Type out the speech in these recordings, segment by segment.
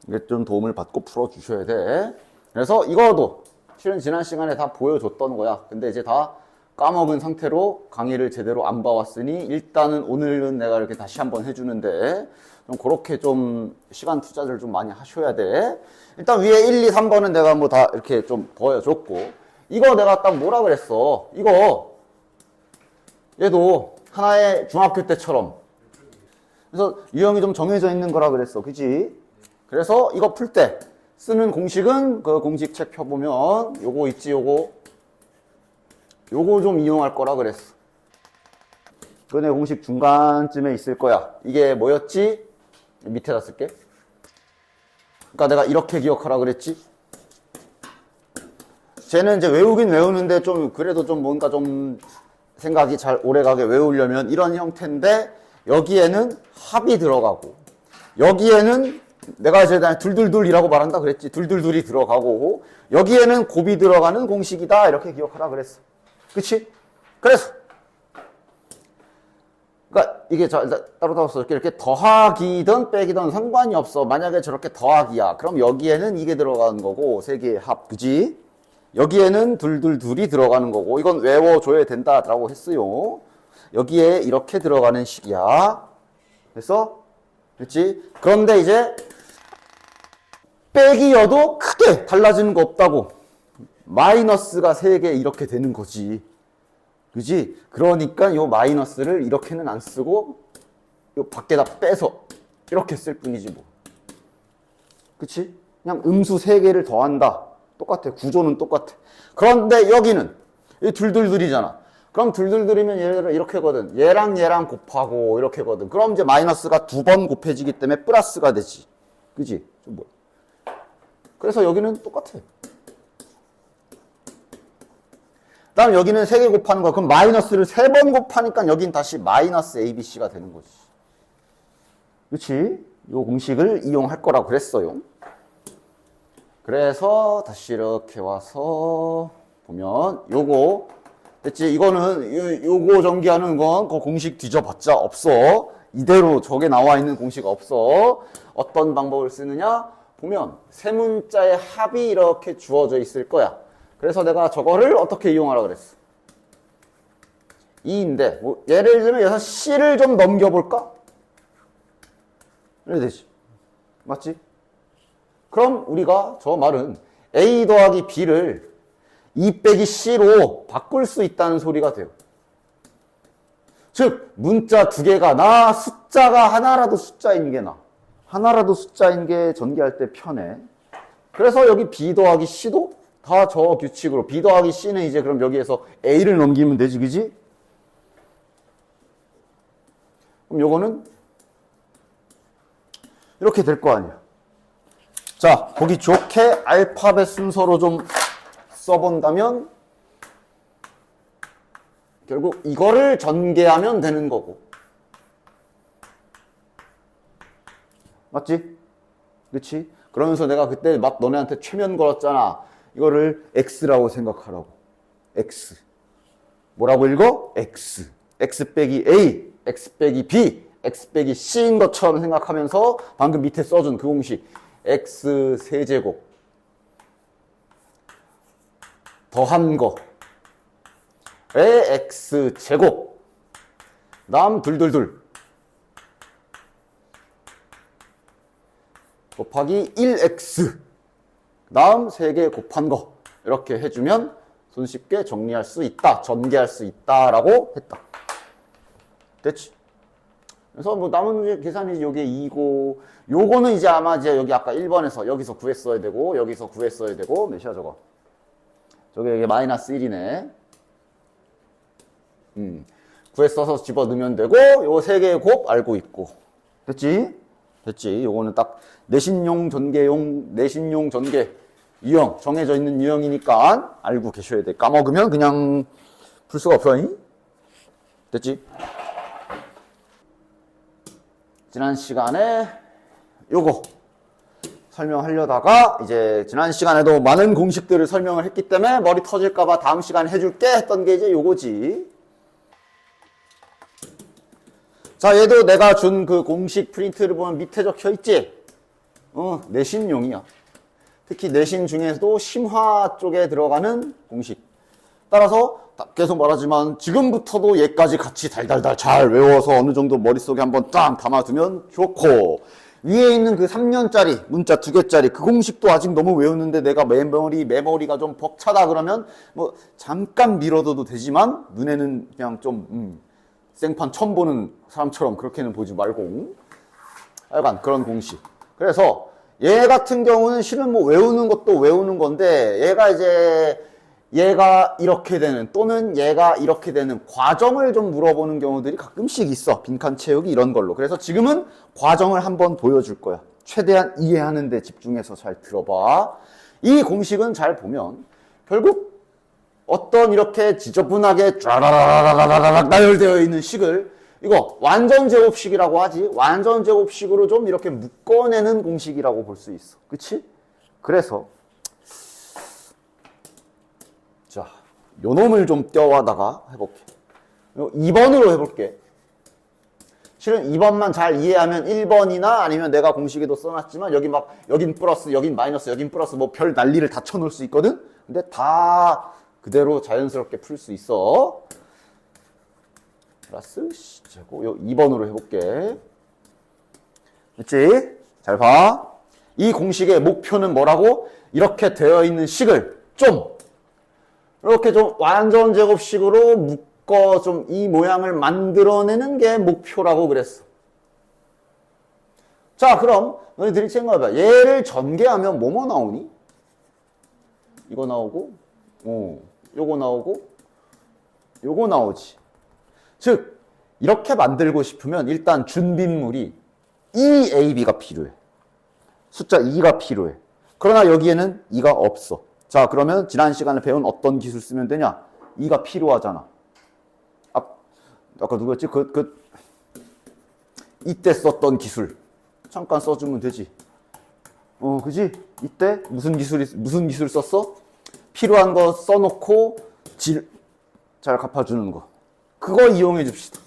이게 좀 도움을 받고 풀어주셔야 돼. 그래서 이거도 실은 지난 시간에 다 보여줬던 거야. 근데 이제 다 까먹은 상태로 강의를 제대로 안 봐왔으니 일단은 오늘은 내가 이렇게 다시 한번 해주는데 좀 그렇게 좀 시간 투자를 좀 많이 하셔야 돼. 일단 위에 1, 2, 3번은 내가 뭐 다 이렇게 좀 보여줬고 이거 내가 딱 뭐라 그랬어. 이거 얘도 하나의 중학교 때처럼 그래서 유형이 좀 정해져 있는 거라 그랬어. 그지? 그래서 이거 풀 때 쓰는 공식은 그 공식 책 펴보면 요거 있지 요거 좀 이용할 거라 그랬어. 그네 공식 중간쯤에 있을 거야. 이게 뭐였지? 밑에다 쓸게. 그러니까 내가 이렇게 기억하라 그랬지? 쟤는 이제 외우긴 외우는데 좀 그래도 좀 뭔가 좀 생각이 잘 오래가게 외우려면 이런 형태인데 여기에는 합이 들어가고 여기에는 내가 이제 둘둘둘이라고 말한다 그랬지. 둘둘둘이 들어가고 여기에는 곱이 들어가는 공식이다 이렇게 기억하라 그랬어. 그치? 그래서 그러니까 이게 따로 이렇게 더하기든 빼기든 상관이 없어. 만약에 저렇게 더하기야 그럼 여기에는 이게 들어가는 거고 세 개의 합. 그지? 여기에는 둘둘둘이 들어가는 거고 이건 외워줘야 된다라고 했어요. 여기에 이렇게 들어가는 식이야. 됐어? 그렇지? 그런데 이제 빼기여도 크게 달라지는 거 없다고. 마이너스가 3개 이렇게 되는 거지. 그지? 그러니까 요 마이너스를 이렇게는 안 쓰고 요 밖에다 빼서 이렇게 쓸 뿐이지 뭐. 그치? 그냥 음수 3개를 더한다. 똑같아. 구조는 똑같아. 그런데 여기는 이 둘둘둘이잖아. 그럼 둘둘둘이면 예를 들어 이렇게거든. 얘랑 얘랑 곱하고 이렇게거든. 그럼 이제 마이너스가 2번 곱해지기 때문에 플러스가 되지. 그지? 좀 뭐. 그래서 여기는 똑같아. 다음 여기는 3개 곱하는 거야. 그럼 마이너스를 3번 곱하니까 여긴 다시 마이너스 ABC가 되는 거지. 그치? 요 공식을 이용할 거라고 그랬어요. 그래서 다시 이렇게 와서 보면 요거 됐지? 이거는 요거 전개하는 건 그 공식 뒤져봤자 없어. 이대로 저게 나와 있는 공식 없어. 어떤 방법을 쓰느냐? 보면 세 문자의 합이 이렇게 주어져 있을 거야. 그래서 내가 저거를 어떻게 이용하라 그랬어? 2인데 뭐 예를 들면 여기서 C를 좀 넘겨볼까? 이래 되지. 맞지? 그럼 우리가 저 말은 A 더하기 B를 2 빼기 C로 바꿀 수 있다는 소리가 돼요. 즉 문자 2개가 나 숫자가 하나라도 숫자인 게 나. 하나라도 숫자인 게 전개할 때 편해. 그래서 여기 B 더하기 C도 다 저 규칙으로 B 더하기 C는 이제 그럼 여기에서 A를 넘기면 되지, 그지? 그럼 요거는 이렇게 될 거 아니야. 자, 보기 좋게 알파벳 순서로 좀 써본다면 결국 이거를 전개하면 되는 거고. 맞지? 그치? 그러면서 내가 그때 막 너네한테 최면 걸었잖아. 이거를 X라고 생각하라고. X. 뭐라고 읽어? X. X 빼기 A, X 빼기 B, X 빼기 C인 것처럼 생각하면서 방금 밑에 써준 그 공식. X 세제곱. 더한 거에 X 제곱. 다음 둘둘둘. 곱하기 1x 다음 3개 곱한 거 이렇게 해주면 손쉽게 정리할 수 있다. 전개할 수 있다라고 했다. 됐지? 그래서 뭐 남은 계산이 요게 2고 요거는 이제 아마 이제 여기 아까 1번에서 여기서 구했어야 되고 여기서 구했어야 되고 몇이야 저거? 저게 이게 마이너스 1이네. 구했어서 집어넣으면 되고 요 3개의 곱 알고 있고. 됐지? 됐지? 요거는 딱 내신용 전개용 내신용 전개 유형 정해져 있는 유형이니까 알고 계셔야 돼. 까먹으면 그냥 풀 수가 없어. 됐지? 지난 시간에 요거 설명하려다가 이제 지난 시간에도 많은 공식들을 설명을 했기 때문에 머리 터질까봐 다음 시간에 해줄게 했던 게 이제 요거지. 자, 얘도 내가 준 그 공식 프린트를 보면 밑에 적혀 있지? 내신용이야. 특히 내신 중에서도 심화 쪽에 들어가는 공식. 따라서 계속 말하지만 지금부터도 얘까지 같이 달달달 잘 외워서 어느 정도 머릿속에 한번 딱 담아두면 좋고, 위에 있는 그 3년짜리 문자 2개짜리 그 공식도 아직 너무 외우는데 내가 메모리가 좀 벅차다 그러면 뭐 잠깐 미뤄둬도 되지만 눈에는 그냥 좀 생판 처음 보는 사람처럼 그렇게는 보지 말고, 약간 그런 공식. 그래서 얘 같은 경우는 실은 뭐 외우는 것도 외우는 건데, 얘가 이렇게 되는 또는 얘가 이렇게 되는 과정을 좀 물어보는 경우들이 가끔씩 있어. 빈칸 채우기 이런 걸로. 그래서 지금은 과정을 한번 보여줄 거야. 최대한 이해하는 데 집중해서 잘 들어봐. 이 공식은 잘 보면 결국 어떤 이렇게 지저분하게 쫙라라라라라락 나열되어 있는 식을, 이거 완전 제곱식이라고 하지. 완전 제곱식으로 좀 이렇게 묶어내는 공식이라고 볼 수 있어. 그치? 그래서 자, 요 놈을 좀 떼어다가 해볼게. 2번으로 해볼게. 실은 2번만 잘 이해하면 1번이나 아니면 내가 공식에도 써놨지만 여긴 플러스, 여긴 마이너스, 여긴 플러스 뭐 별 난리를 다 쳐놓을 수 있거든? 근데 다 그대로 자연스럽게 풀 수 있어. 플러스 C제곱. 요 2번으로 해볼게. 됐지? 잘 봐. 이 공식의 목표는 뭐라고? 이렇게 되어 있는 식을 이렇게 좀 완전 제곱식으로 묶어 좀 이 모양을 만들어내는 게 목표라고 그랬어. 자, 그럼 너희들이 생각해봐. 얘를 전개하면 뭐뭐 나오니? 이거 나오고, 요거 나오고, 요거 나오지. 즉, 이렇게 만들고 싶으면 일단 준빗물이 EAB가 필요해. 숫자 2가 필요해. 그러나 여기에는 2가 없어. 자, 그러면 지난 시간에 배운 어떤 기술 쓰면 되냐? 2가 필요하잖아. 아까 누구였지? 이때 썼던 기술. 잠깐 써주면 되지. 그지? 이때 무슨 기술 썼어? 필요한 거 써놓고 잘 갚아주는 거. 그거 이용해 줍시다.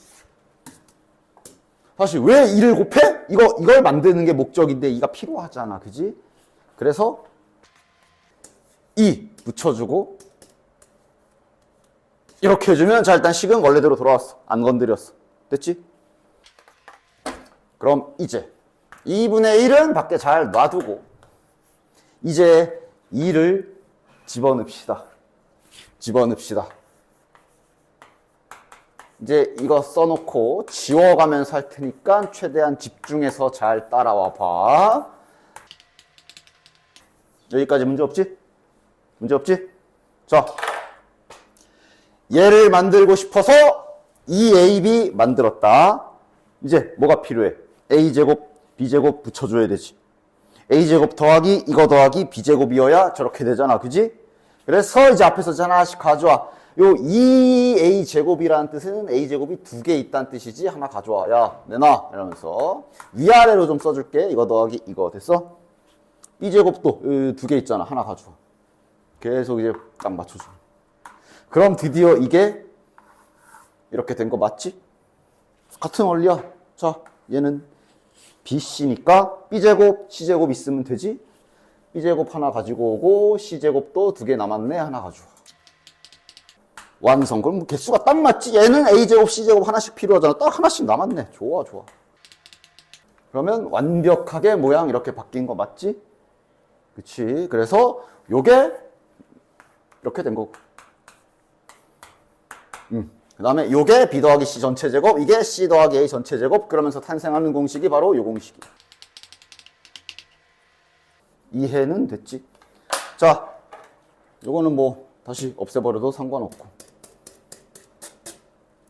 다시 왜 2를 곱해? 이걸 만드는 게 목적인데 2가 필요하잖아. 그지? 그래서 2 붙여주고 이렇게 해주면, 자, 일단 식은 원래대로 돌아왔어. 안 건드렸어. 됐지? 그럼 이제 2분의 1은 밖에 잘 놔두고 이제 2를 집어넣읍시다. 이제 이거 써놓고 지워가면서 할 테니까 최대한 집중해서 잘 따라와 봐. 여기까지 문제 없지? 자, 얘를 만들고 싶어서 2AB 만들었다. 이제 뭐가 필요해? A제곱, B제곱 붙여줘야 되지. A제곱 더하기 이거 더하기 B제곱이어야 저렇게 되잖아. 그지? 그래서 이제 앞에서 하나씩 가져와. 요 2A제곱이라는 뜻은 A제곱이 2개 있다는 뜻이지. 하나 가져와. 야, 내놔. 이러면서 위아래로 좀 써줄게. 이거 더하기 이거. 됐어? B제곱도 2개 있잖아. 하나 가져와. 계속 이제 딱 맞춰줘. 그럼 드디어 이게 이렇게 된 거 맞지? 같은 원리야. 자, 얘는 BC니까 B제곱, C제곱 있으면 되지? B제곱 하나 가지고 오고 C제곱도 2개 남았네. 하나 가져와. 완성. 그럼 개수가 딱 맞지? 얘는 A제곱, C제곱 하나씩 필요하잖아. 딱 하나씩 남았네. 좋아. 그러면 완벽하게 모양 이렇게 바뀐 거 맞지? 그치? 그래서 요게 이렇게 된 거고. 그 다음에 요게 B 더하기 C 전체 제곱, 이게 C 더하기 A 전체 제곱, 그러면서 탄생하는 공식이 바로 요 공식이야. 이해는 됐지? 자, 요거는 뭐 다시 없애버려도 상관없고.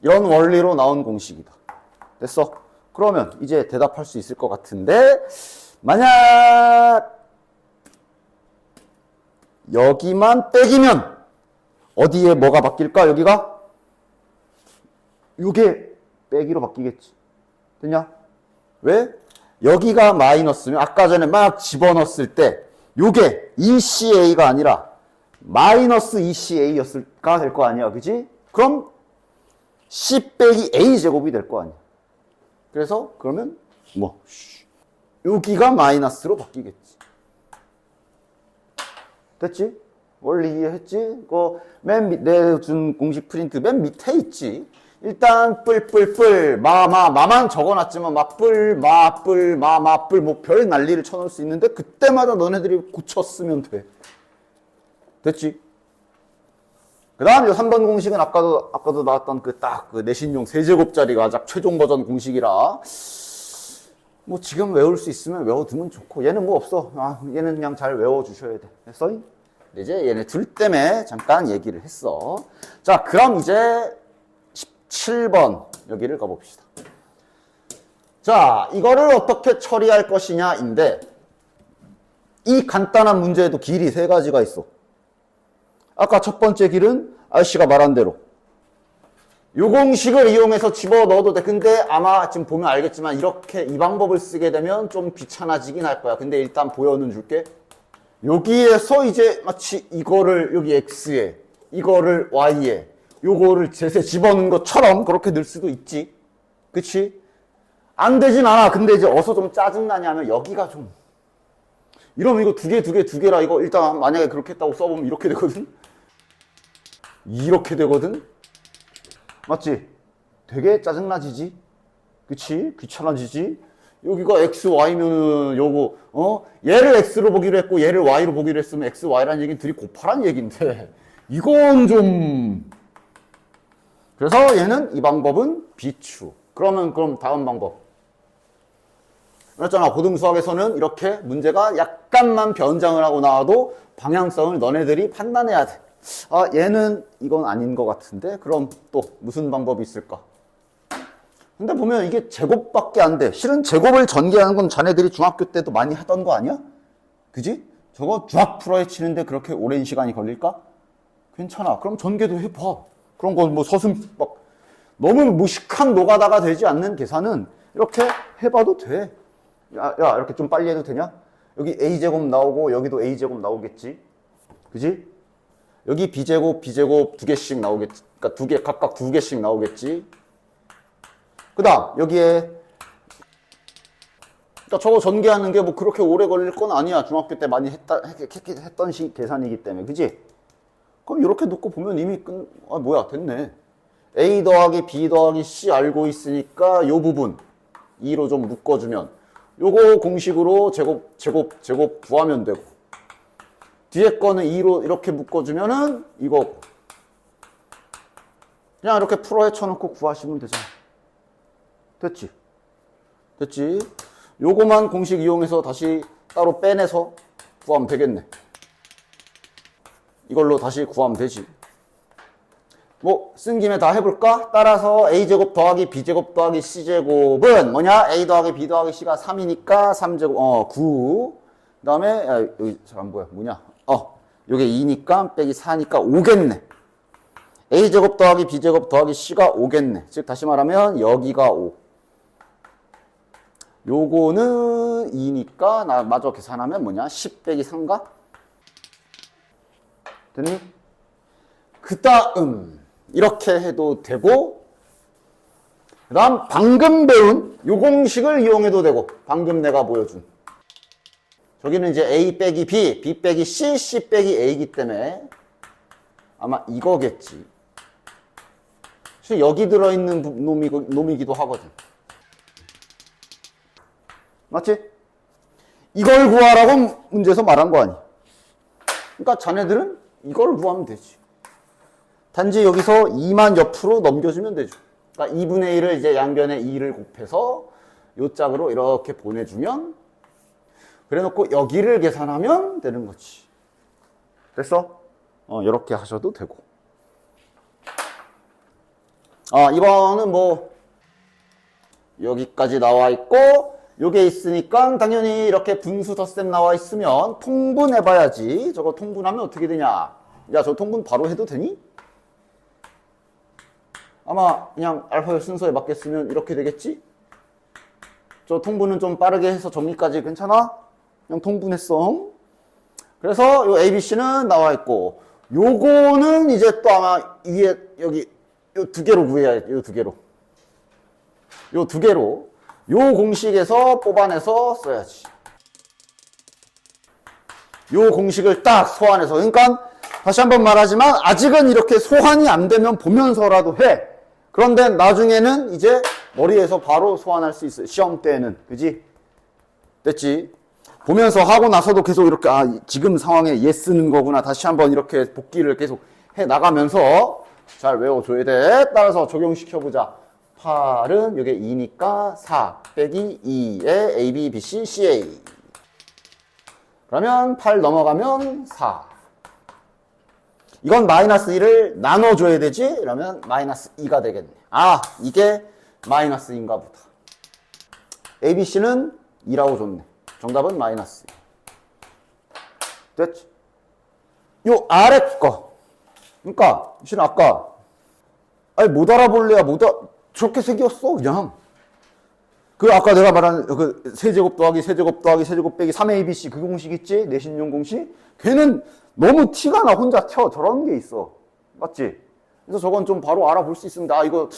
이런 원리로 나온 공식이다. 됐어? 그러면 이제 대답할 수 있을 것 같은데, 만약 여기만 빼기면 어디에 뭐가 바뀔까? 여기가? 요게 빼기로 바뀌겠지. 됐냐? 왜? 여기가 마이너스면 아까 전에 막 집어넣었을 때 요게 ECA가 아니라 마이너스 ECA였을까 될 거 아니야. 그지? 그럼 C 빼기 A 제곱이 될 거 아니야. 그래서 그러면 뭐 여기가 마이너스로 바뀌겠지. 됐지? 원리 이해했지? 내준 공식 프린트 맨 밑에 있지. 일단 마만 적어놨지만 뭐 별 난리를 쳐놓을 수 있는데 그때마다 너네들이 고쳤으면 돼. 됐지? 그 다음 요 3번 공식은 아까도 나왔던 그 내신용 세제곱짜리 가장 최종 버전 공식이라 뭐 지금 외울 수 있으면 외워두면 좋고 얘는 뭐 없어. 얘는 그냥 잘 외워주셔야 돼. 됐어? 이제 얘네 둘 때문에 잠깐 얘기를 했어. 자, 그럼 이제 17번 여기를 가봅시다. 자, 이거를 어떻게 처리할 것이냐인데 이 간단한 문제에도 길이 세 가지가 있어. 아까 첫 번째 길은 아저씨가 말한 대로 요 공식을 이용해서 집어넣어도 돼. 근데 아마 지금 보면 알겠지만 이렇게 이 방법을 쓰게 되면 좀 귀찮아지긴 할 거야. 근데 일단 보여는 줄게. 여기에서 이제 마치 이거를 여기 x에 이거를 y에 요거를 셋에 집어넣은 것처럼 그렇게 넣을 수도 있지. 그치? 안 되진 않아. 근데 이제 어서 좀 짜증나냐면 여기가 좀 이러면 이거 두 개라 이거 일단 만약에 그렇게 했다고 써보면 이렇게 되거든? 이렇게 되거든? 맞지? 되게 짜증나지지? 그치? 귀찮아지지? 여기가 x, y면은 요거 얘를 x로 보기로 했고 얘를 y로 보기로 했으면 x, y라는 얘기는 둘이 곱하란 얘기인데 이건 좀 그래서 얘는 이 방법은 비추. 그럼 다음 방법. 그랬잖아. 고등수학에서는 이렇게 문제가 약간만 변장을 하고 나와도 방향성을 너네들이 판단해야 돼. 얘는 이건 아닌 것 같은데 그럼 또 무슨 방법이 있을까? 근데 보면 이게 제곱밖에 안 돼. 실은 제곱을 전개하는 건 자네들이 중학교 때도 많이 하던 거 아니야? 그지? 저거 쫙 풀어헤 치는데 그렇게 오랜 시간이 걸릴까? 괜찮아. 그럼 전개도 해봐. 그런 건 뭐 너무 무식한 노가다가 되지 않는 계산은 이렇게 해봐도 돼. 야, 이렇게 좀 빨리 해도 되냐? 여기 a제곱 나오고 여기도 a제곱 나오겠지? 그지? 여기 b제곱 두 개씩 나오겠지? 그러니까 각각 두 개씩 나오겠지? 그 다음 여기에 그러니까 저거 전개하는 게 뭐 그렇게 오래 걸릴 건 아니야. 중학교 때 많이 했던 계산이기 때문에. 그지? 그럼 이렇게 놓고 보면 이미 뭐야 됐네. A 더하기 B 더하기 C 알고 있으니까 요 부분 2로 좀 묶어주면 요거 공식으로 제곱 구하면 되고 뒤에 거는 2로 이렇게 묶어주면은 이거 그냥 이렇게 풀어 헤쳐놓고 구하시면 되잖아. 됐지? 요거만 공식 이용해서 다시 따로 빼내서 구하면 되겠네. 이걸로 다시 구하면 되지. 뭐 쓴 김에 다 해볼까? 따라서 a제곱 더하기 b제곱 더하기 c제곱은 뭐냐? a 더하기 b 더하기 c가 3이니까 3제곱 9. 그 다음에 여기 잘 안 보여. 뭐냐? 요게 2니까 빼기 4니까 5겠네. a제곱 더하기 b제곱 더하기 c가 5겠네. 즉 다시 말하면 여기가 5. 요거는 2니까 나 마저 계산하면 뭐냐? 10 빼기 3가? 됐니? 그 다음 이렇게 해도 되고 그 다음 방금 배운 요 공식을 이용해도 되고 방금 내가 보여준 저기는 이제 A 빼기 B, B 빼기 C, C 빼기 A이기 때문에 아마 이거겠지. 여기 들어있는 놈이기도 하거든. 맞지? 이걸 구하라고 문제에서 말한 거 아니야. 그러니까 자네들은 이걸 구하면 되지. 단지 여기서 2만 옆으로 넘겨주면 되죠. 그러니까 2분의 1을 이제 양변에 2를 곱해서 요 짝으로 이렇게 보내주면 그래 놓고 여기를 계산하면 되는 거지. 됐어? 이렇게 하셔도 되고. 이거는 뭐 여기까지 나와 있고 요게 있으니까 당연히 이렇게 분수 덧셈 나와 있으면 통분해 봐야지. 저거 통분하면 어떻게 되냐? 야, 저 통분 바로 해도 되니? 아마 그냥 알파벳 순서에 맞게 쓰면 이렇게 되겠지? 저 통분은 좀 빠르게 해서 정리까지 괜찮아? 그냥 통분했어. 그래서 요 ABC는 나와 있고 요거는 이제 또 아마 위에 여기 요 두 개로 구해야 돼. 요 두 개로. 요 공식에서 뽑아내서 써야지. 요 공식을 딱 소환해서. 그러니까 다시 한번 말하지만 아직은 이렇게 소환이 안 되면 보면서라도 해. 그런데 나중에는 이제 머리에서 바로 소환할 수 있어요. 시험 때는. 그지? 됐지? 보면서 하고 나서도 계속 이렇게 지금 상황에 얘 쓰는 거구나. 다시 한번 이렇게 복기를 계속 해 나가면서 잘 외워줘야 돼. 따라서 적용시켜보자. 8은 이게 2니까 4 빼기 2에 A, B, B, C, C, A. 그러면 8 넘어가면 4. 이건 마이너스 1을 나눠줘야 되지? 그러면 마이너스 2가 되겠네. 이게 마이너스 2인가 보다. A, B, C는 2라고 줬네. 정답은 마이너스 2. 됐지? 요 아래 거. 그러니까 실은 아까 못 알아볼래야 저렇게 생겼어 그냥. 그 아까 내가 말한 그 세제곱 더하기 세제곱 더하기 세제곱 빼기 3abc 그 공식 있지? 내신용 공식? 걔는 너무 티가 나. 혼자 튀어. 저런 게 있어. 맞지? 그래서 저건 좀 바로 알아볼 수 있습니다. 이거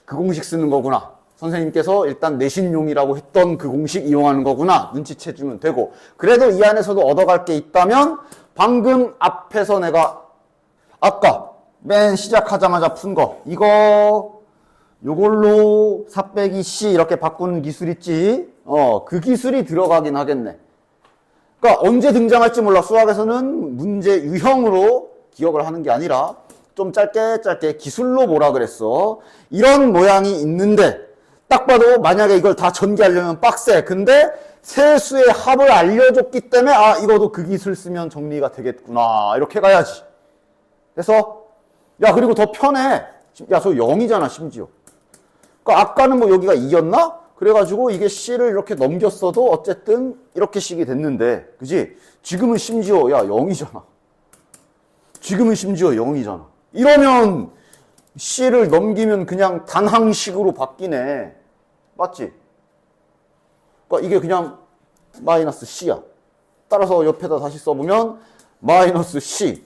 그 공식 쓰는 거구나. 선생님께서 일단 내신용이라고 했던 그 공식 이용하는 거구나. 눈치채주면 되고. 그래도 이 안에서도 얻어갈 게 있다면 방금 앞에서 내가 아까 맨 시작하자마자 푼 거 요걸로 4 빼기 C 이렇게 바꾸는 기술 있지? 그 기술이 들어가긴 하겠네. 그러니까 언제 등장할지 몰라. 수학에서는 문제 유형으로 기억을 하는 게 아니라 좀 짧게 기술로 뭐라 그랬어. 이런 모양이 있는데 딱 봐도 만약에 이걸 다 전개하려면 빡세. 근데 세 수의 합을 알려줬기 때문에 이것도 그 기술 쓰면 정리가 되겠구나. 이렇게 가야지. 그래서 그리고 더 편해. 저 0이잖아 심지어. 그러니까 아까는 뭐 여기가 2였나? 그래가지고 이게 C를 이렇게 넘겼어도 어쨌든 이렇게 식이 됐는데, 그지? 지금은 심지어 0이잖아. 지금은 심지어 0이잖아. 이러면 C를 넘기면 그냥 단항식으로 바뀌네. 맞지? 그러니까 이게 그냥 마이너스 C야. 따라서 옆에다 다시 써보면 마이너스 C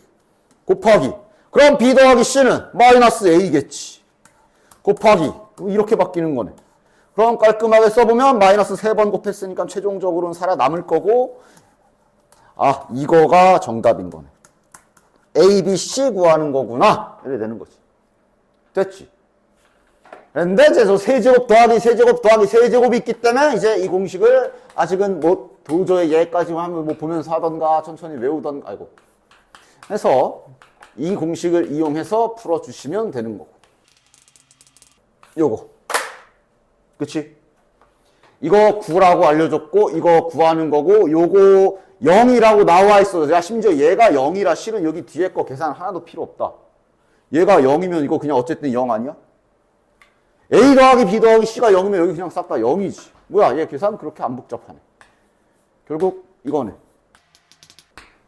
곱하기. 그럼 B 더하기 C는 마이너스 A겠지. 곱하기. 이렇게 바뀌는 거네. 그럼 깔끔하게 써보면 마이너스 3번 곱했으니까 최종적으로는 살아남을 거고, 이거가 정답인 거네. A, B, C 구하는 거구나. 이렇게 되는 거지. 됐지? 근데 이제 저 세제곱 더하기 세제곱 더하기 세제곱이 있기 때문에 이제 이 공식을 아직은 뭐 도저히 얘까지만 하면 뭐 보면서 하던가 천천히 외우던가 해서 이 공식을 이용해서 풀어주시면 되는 거고. 요거. 그치? 이거 구라고 알려줬고, 이거 구하는 거고, 요거 0이라고 나와 있어. 심지어 얘가 0이라 실은 여기 뒤에 거 계산 하나도 필요 없다. 얘가 0이면 이거 그냥 어쨌든 0 아니야? A 더하기 B 더하기 C가 0이면 여기 그냥 싹 다 0이지. 뭐야, 얘 계산 그렇게 안 복잡하네. 결국 이거네.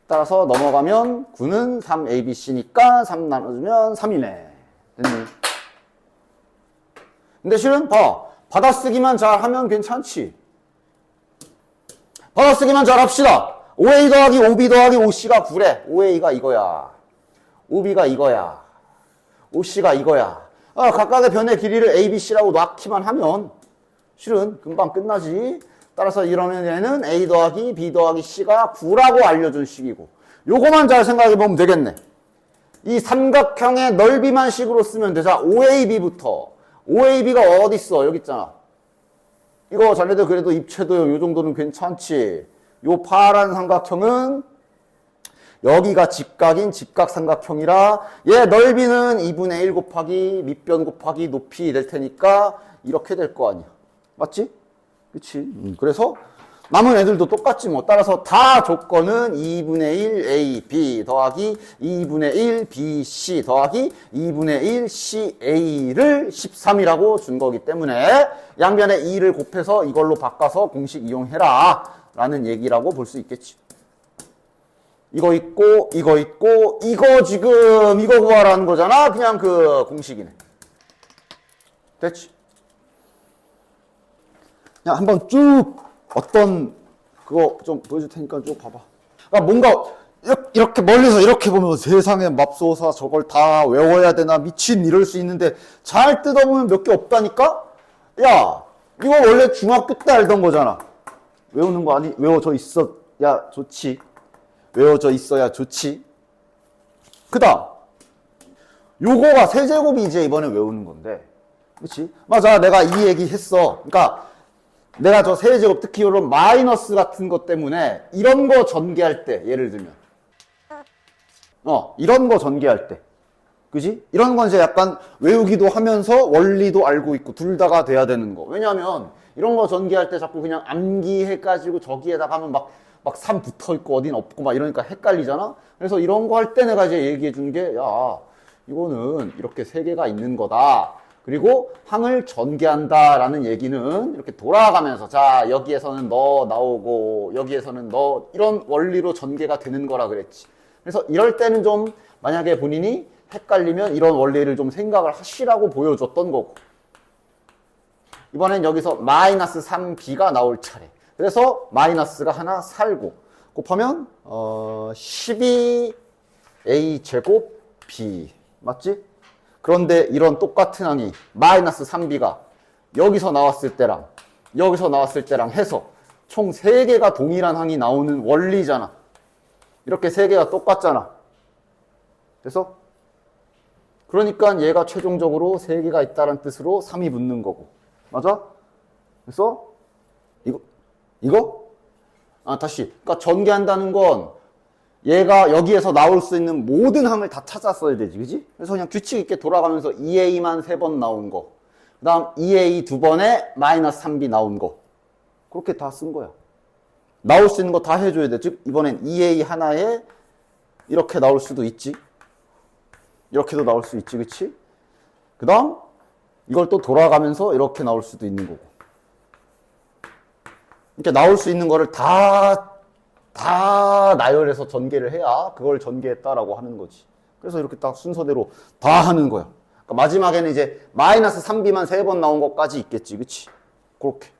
따라서 넘어가면 9는 3ABC니까 3 나눠주면 3이네. 됐니? 근데 실은 받아쓰기만 잘 하면 괜찮지. 받아쓰기만 잘 합시다. 5A 더하기 5B 더하기 5C가 9래. 5A가 이거야. 5B가 이거야. 5C가 이거야. 각각의 변의 길이를 A, B, C라고 놓기만 하면 실은 금방 끝나지. 따라서 이러면 얘는 A 더하기 B 더하기 C가 9라고 알려준 식이고, 요거만 잘 생각해보면 되겠네. 이 삼각형의 넓이만 식으로 쓰면 돼. 자, OAB부터. OAB가 어디 있어? 여기 있잖아. 이거 자네들 그래도 입체도요. 요 정도는 괜찮지. 요 파란 삼각형은 여기가 직각인 직각삼각형이라 얘 넓이는 2분의 1 곱하기 밑변 곱하기 높이 될 테니까 이렇게 될 거 아니야. 맞지? 그치? 그래서 남은 애들도 똑같지 뭐. 따라서 다 조건은 2분의 1 A, B 더하기 2분의 1 B, C 더하기 2분의 1 C, A를 13이라고 준 거기 때문에 양변에 2를 곱해서 이걸로 바꿔서 공식 이용해라 라는 얘기라고 볼 수 있겠지. 이거 있고 이거 있고 이거 지금 이거 구하라는 거잖아. 그냥 그 공식이네. 됐지? 그냥 한번 쭉 어떤 그거 좀 보여줄 테니까 쭉 봐봐. 그러니까 뭔가 이렇게 멀리서 이렇게 보면 세상에 맙소사 저걸 다 외워야 되나 미친 이럴 수 있는데 잘 뜯어보면 몇 개 없다니까? 야, 이거 원래 중학교 때 알던 거잖아. 외우는 거 아니? 외워져 있어야 좋지. 외워져 있어야 좋지. 그 다음 요거가 세제곱이 이제 이번에 외우는 건데, 그치? 맞아, 내가 이 얘기 했어. 그러니까 내가 저 세제곱, 특히 이런 마이너스 같은 것 때문에 이런 거 전개할 때, 예를 들면 이런 거 전개할 때, 그지? 이런 건 이제 약간 외우기도 하면서 원리도 알고 있고 둘 다가 돼야 되는 거. 왜냐면 이런 거 전개할 때 자꾸 그냥 암기해가지고 저기에다가 하면 막 3 붙어 있고 어딘 없고 막 이러니까 헷갈리잖아? 그래서 이런 거 할 때 내가 이제 얘기해 준 게, 야, 이거는 이렇게 세 개가 있는 거다. 그리고 항을 전개한다라는 얘기는 이렇게 돌아가면서, 자, 여기에서는 너 나오고 여기에서는 너, 이런 원리로 전개가 되는 거라 그랬지. 그래서 이럴 때는 좀 만약에 본인이 헷갈리면 이런 원리를 좀 생각을 하시라고 보여줬던 거고. 이번엔 여기서 마이너스 3b가 나올 차례. 그래서 마이너스가 하나 살고 곱하면 12a 제곱 b 맞지? 그런데 이런 똑같은 항이 마이너스 3b가 여기서 나왔을 때랑 여기서 나왔을 때랑 해서 총 3개가 동일한 항이 나오는 원리잖아. 이렇게 3개가 똑같잖아. 그래서 그러니까 얘가 최종적으로 3개가 있다는 뜻으로 3이 붙는 거고. 맞아? 그래서 이거? 다시. 그러니까 전개한다는 건 얘가 여기에서 나올 수 있는 모든 항을 다 찾았어야 되지, 그지? 그래서 그냥 규칙 있게 돌아가면서 2a만 3번 나온 거, 그 다음 2a 2번에 마이너스 3b 나온 거, 그렇게 다 쓴 거야. 나올 수 있는 거 다 해줘야 돼. 즉 이번엔 2a 하나에 이렇게 나올 수도 있지, 이렇게도 나올 수 있지, 그치? 그 다음 이걸 또 돌아가면서 이렇게 나올 수도 있는 거고. 이렇게 나올 수 있는 거를 다 나열해서 전개를 해야 그걸 전개했다라고 하는 거지. 그래서 이렇게 딱 순서대로 다 하는 거야. 그러니까 마지막에는 이제 마이너스 3b만 3번 나온 것까지 있겠지, 그치? 그렇게.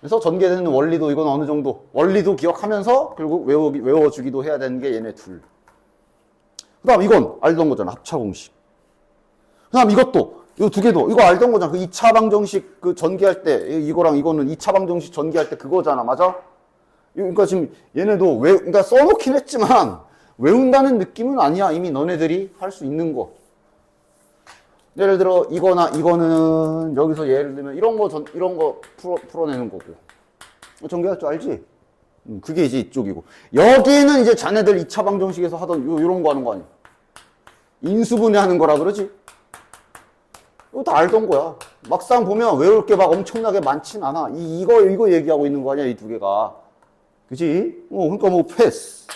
그래서 전개되는 원리도 이건 어느 정도 원리도 기억하면서 결국 외워주기도 해야 되는 게 얘네 둘. 그 다음 이건 알던 거잖아, 합차 공식. 그 다음 이것도 이 두 개도 이거 알던 거잖아. 그 2차 방정식 그 전개할 때 이거랑 이거는 2차 방정식 전개할 때 그거잖아, 맞아? 그러니까 지금 얘네도 그러니까 써놓긴 했지만 외운다는 느낌은 아니야. 이미 너네들이 할 수 있는 거. 예를 들어 이거나 이거는 여기서 예를 들면 이런 거 풀어내는 거고. 전개할 줄 알지? 그게 이제 이쪽이고. 여기는 이제 자네들 2차 방정식에서 하던 이런 거 하는 거 아니야? 인수분해 하는 거라 그러지? 이거 다 알던 거야. 막상 보면 외울 게 막 엄청나게 많진 않아. 이거 얘기하고 있는 거 아니야, 이 두 개가. 그지? 그러니까 뭐 패스.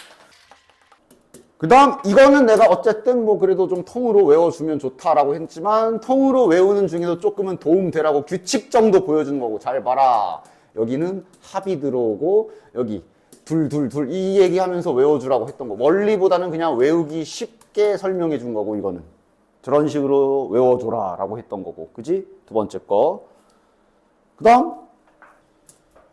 그 다음 이거는 내가 어쨌든 뭐 그래도 좀 통으로 외워주면 좋다라고 했지만 통으로 외우는 중에도 조금은 도움되라고 규칙 정도 보여주는 거고. 잘 봐라. 여기는 합이 들어오고 여기 둘 이 얘기하면서 외워주라고 했던 거. 원리보다는 그냥 외우기 쉽게 설명해 준 거고. 이거는 저런 식으로 외워줘라 라고 했던 거고. 그지? 두 번째 거. 그 다음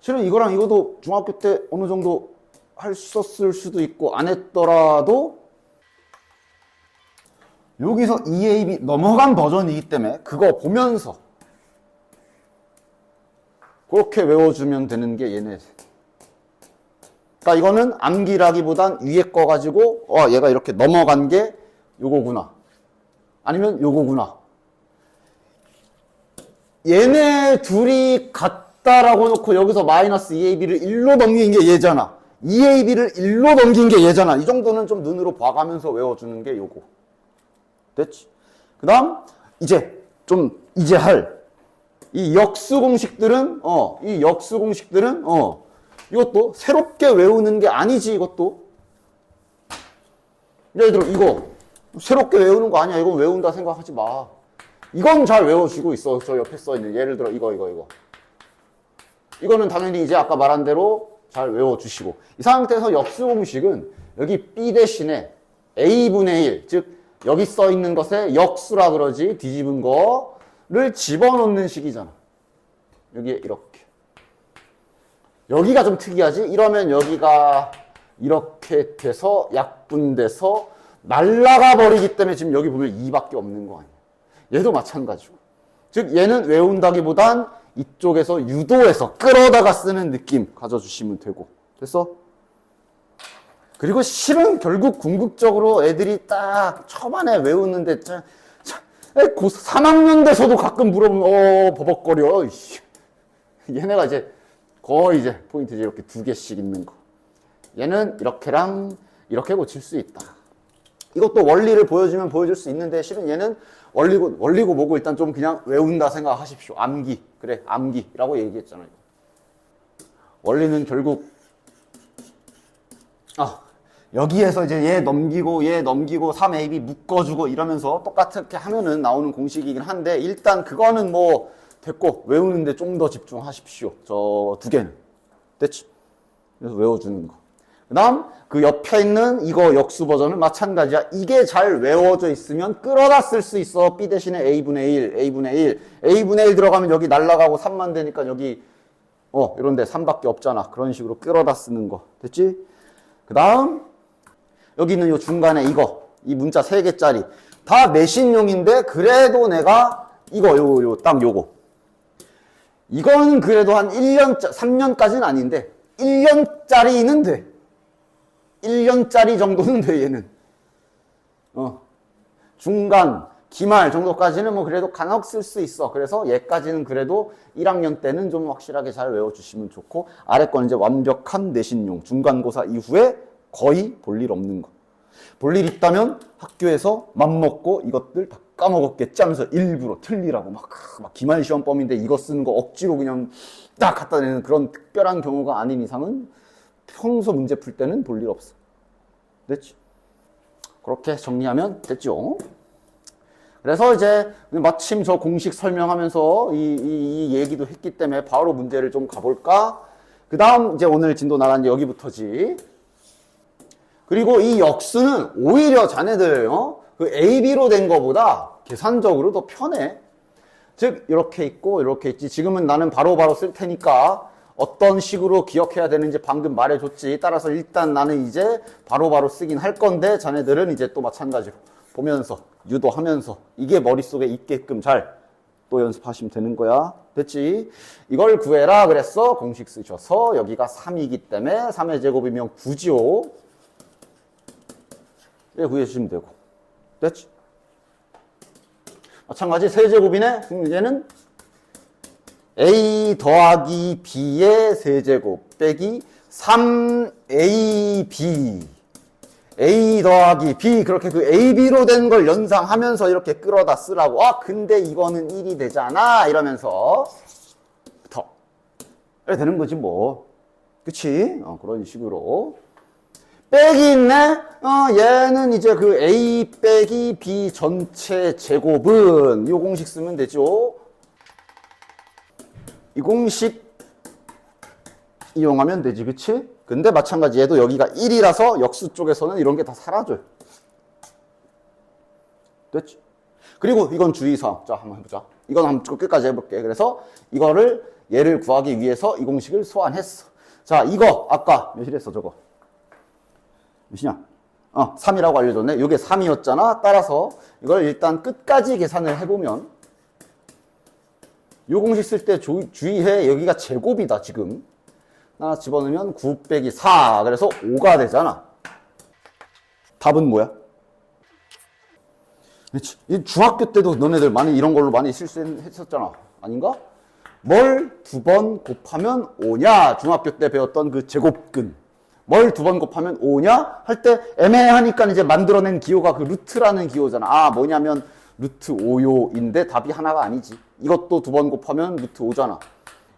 실은 이거랑 이것도 중학교 때 어느 정도 했었을 수도 있고 안 했더라도 여기서 2AB 넘어간 버전이기 때문에 그거 보면서 그렇게 외워주면 되는 게 얘네. 그러니까 이거는 암기라기보단 위에 거 가지고 얘가 이렇게 넘어간 게 요거구나. 아니면 요거구나. 얘네 둘이 같다라고 놓고 여기서 마이너스 2AB를 1로 넘긴 게 얘잖아. 2AB를 1로 넘긴 게 얘잖아. 이 정도는 좀 눈으로 봐가면서 외워주는 게 요거. 됐지? 그 다음 이제 할 이 역수 공식들은 이것도 새롭게 외우는 게 아니지. 이것도 예를 들어 이거 새롭게 외우는 거 아니야. 이건 외운다 생각하지 마. 이건 잘 외워지고 있어. 저 옆에 써있는 예를 들어 이거 이거는 당연히 이제 아까 말한 대로 잘 외워주시고, 이 상태에서 역수 공식은 여기 B 대신에 A분의 1, 즉 여기 써있는 것에 역수라 그러지, 뒤집은 거를 집어넣는 식이잖아. 여기에 이렇게. 여기가 좀 특이하지? 이러면 여기가 이렇게 돼서 약분돼서 날라가 버리기 때문에 지금 여기 보면 2밖에 없는 거 아니야. 얘도 마찬가지고. 즉 얘는 외운다기보단 이쪽에서 유도해서 끌어다가 쓰는 느낌 가져주시면 되고. 됐어? 그리고 실은 결국 궁극적으로 애들이 딱 초반에 외우는데 3학년 돼서도 가끔 물어보면 버벅거려. 얘네가 이제 거의 이제 포인트 이렇게 2개씩 있는 거. 얘는 이렇게랑 이렇게 고칠 수 있다. 이것도 원리를 보여주면 보여줄 수 있는데 실은 얘는 원리고 뭐고 일단 좀 그냥 외운다 생각하십시오. 암기. 그래, 암기라고 얘기했잖아요. 원리는 결국 여기에서 이제 얘 넘기고 3AB 묶어주고 이러면서 똑같게 하면은 나오는 공식이긴 한데 일단 그거는 뭐 됐고 외우는데 좀 더 집중하십시오. 저 2개는. 됐지? 그래서 외워주는 거. 그 다음 그 옆에 있는 이거 역수 버전은 마찬가지야. 이게 잘 외워져 있으면 끌어다 쓸 수 있어. B 대신에 A분의 1, A분의 1. A분의 1 들어가면 여기 날라가고 3만 되니까 여기 이런데 3밖에 없잖아. 그런 식으로 끌어다 쓰는 거. 됐지? 그 다음 여기 있는 요 중간에 이 문자 3개짜리 다 내신용인데 그래도 내가 딱 요거 이거는 그래도 한 1년, 3년까지는 아닌데 1년짜리는 돼. 1년짜리 정도는 돼, 얘는. 중간, 기말 정도까지는 뭐 그래도 간혹 쓸 수 있어. 그래서 얘까지는 그래도 1학년 때는 좀 확실하게 잘 외워주시면 좋고, 아래 건 이제 완벽한 내신용, 중간고사 이후에 거의 볼 일 없는 거. 볼 일 있다면 학교에서 맘먹고 이것들 다 까먹었겠지 하면서 일부러 틀리라고 막 기말 시험 범인데 이거 쓰는 거 억지로 그냥 딱 갖다 내는 그런 특별한 경우가 아닌 이상은 평소 문제 풀 때는 볼 일 없어. 됐지? 그렇게 정리하면 됐죠? 그래서 이제 마침 저 공식 설명하면서 이 얘기도 했기 때문에 바로 문제를 좀 가볼까? 그 다음 이제 오늘 진도 나간 게 여기부터지. 그리고 이 역수는 오히려 자네들 그 AB로 된 거보다 계산적으로 더 편해. 즉 이렇게 있고 이렇게 있지. 지금은 나는 바로바로 쓸 테니까 어떤 식으로 기억해야 되는지 방금 말해줬지. 따라서 일단 나는 이제 바로바로 쓰긴 할 건데 자네들은 이제 또 마찬가지로 보면서 유도하면서 이게 머릿속에 있게끔 잘 또 연습하시면 되는 거야. 됐지? 이걸 구해라 그랬어. 공식 쓰셔서 여기가 3이기 때문에 3의 제곱이면 9죠. 예, 구해주시면 되고. 됐지? 마찬가지 세제곱이네. 얘는 a 더하기 b의 세제곱 빼기 3ab a 더하기 b 그렇게 그 ab로 된 걸 연상하면서 이렇게 끌어다 쓰라고. 근데 이거는 1이 되잖아 이러면서 더 이래 되는 거지 뭐. 그치? 그런 식으로 빼기 있네. 얘는 이제 그 a 빼기 b 전체 제곱은 이 공식 쓰면 되죠. 이 공식 이용하면 되지, 그치? 근데 마찬가지 얘도 여기가 1이라서 역수 쪽에서는 이런 게 다 사라져요. 됐지? 그리고 이건 주의사항. 자, 한번 해보자. 이건 한번 끝까지 해볼게. 그래서 이거를 얘를 구하기 위해서 이 공식을 소환했어. 자, 이거 아까 몇이랬어, 저거? 몇이냐? 3이라고 알려줬네. 이게 3이었잖아. 따라서 이걸 일단 끝까지 계산을 해보면 이 공식 쓸 때 주의해. 여기가 제곱이다, 지금. 하나 집어넣으면 9 빼기 4. 그래서 5가 되잖아. 답은 뭐야? 그렇지. 중학교 때도 너네들 많이 이런 걸로 많이 실수했었잖아. 아닌가? 뭘 2번 곱하면 5냐? 중학교 때 배웠던 그 제곱근. 뭘 2번 곱하면 5냐? 할 때 애매하니까 이제 만들어낸 기호가 그 루트라는 기호잖아. 뭐냐면 루트 5요인데 답이 하나가 아니지. 이것도 2번 곱하면 루트 5잖아.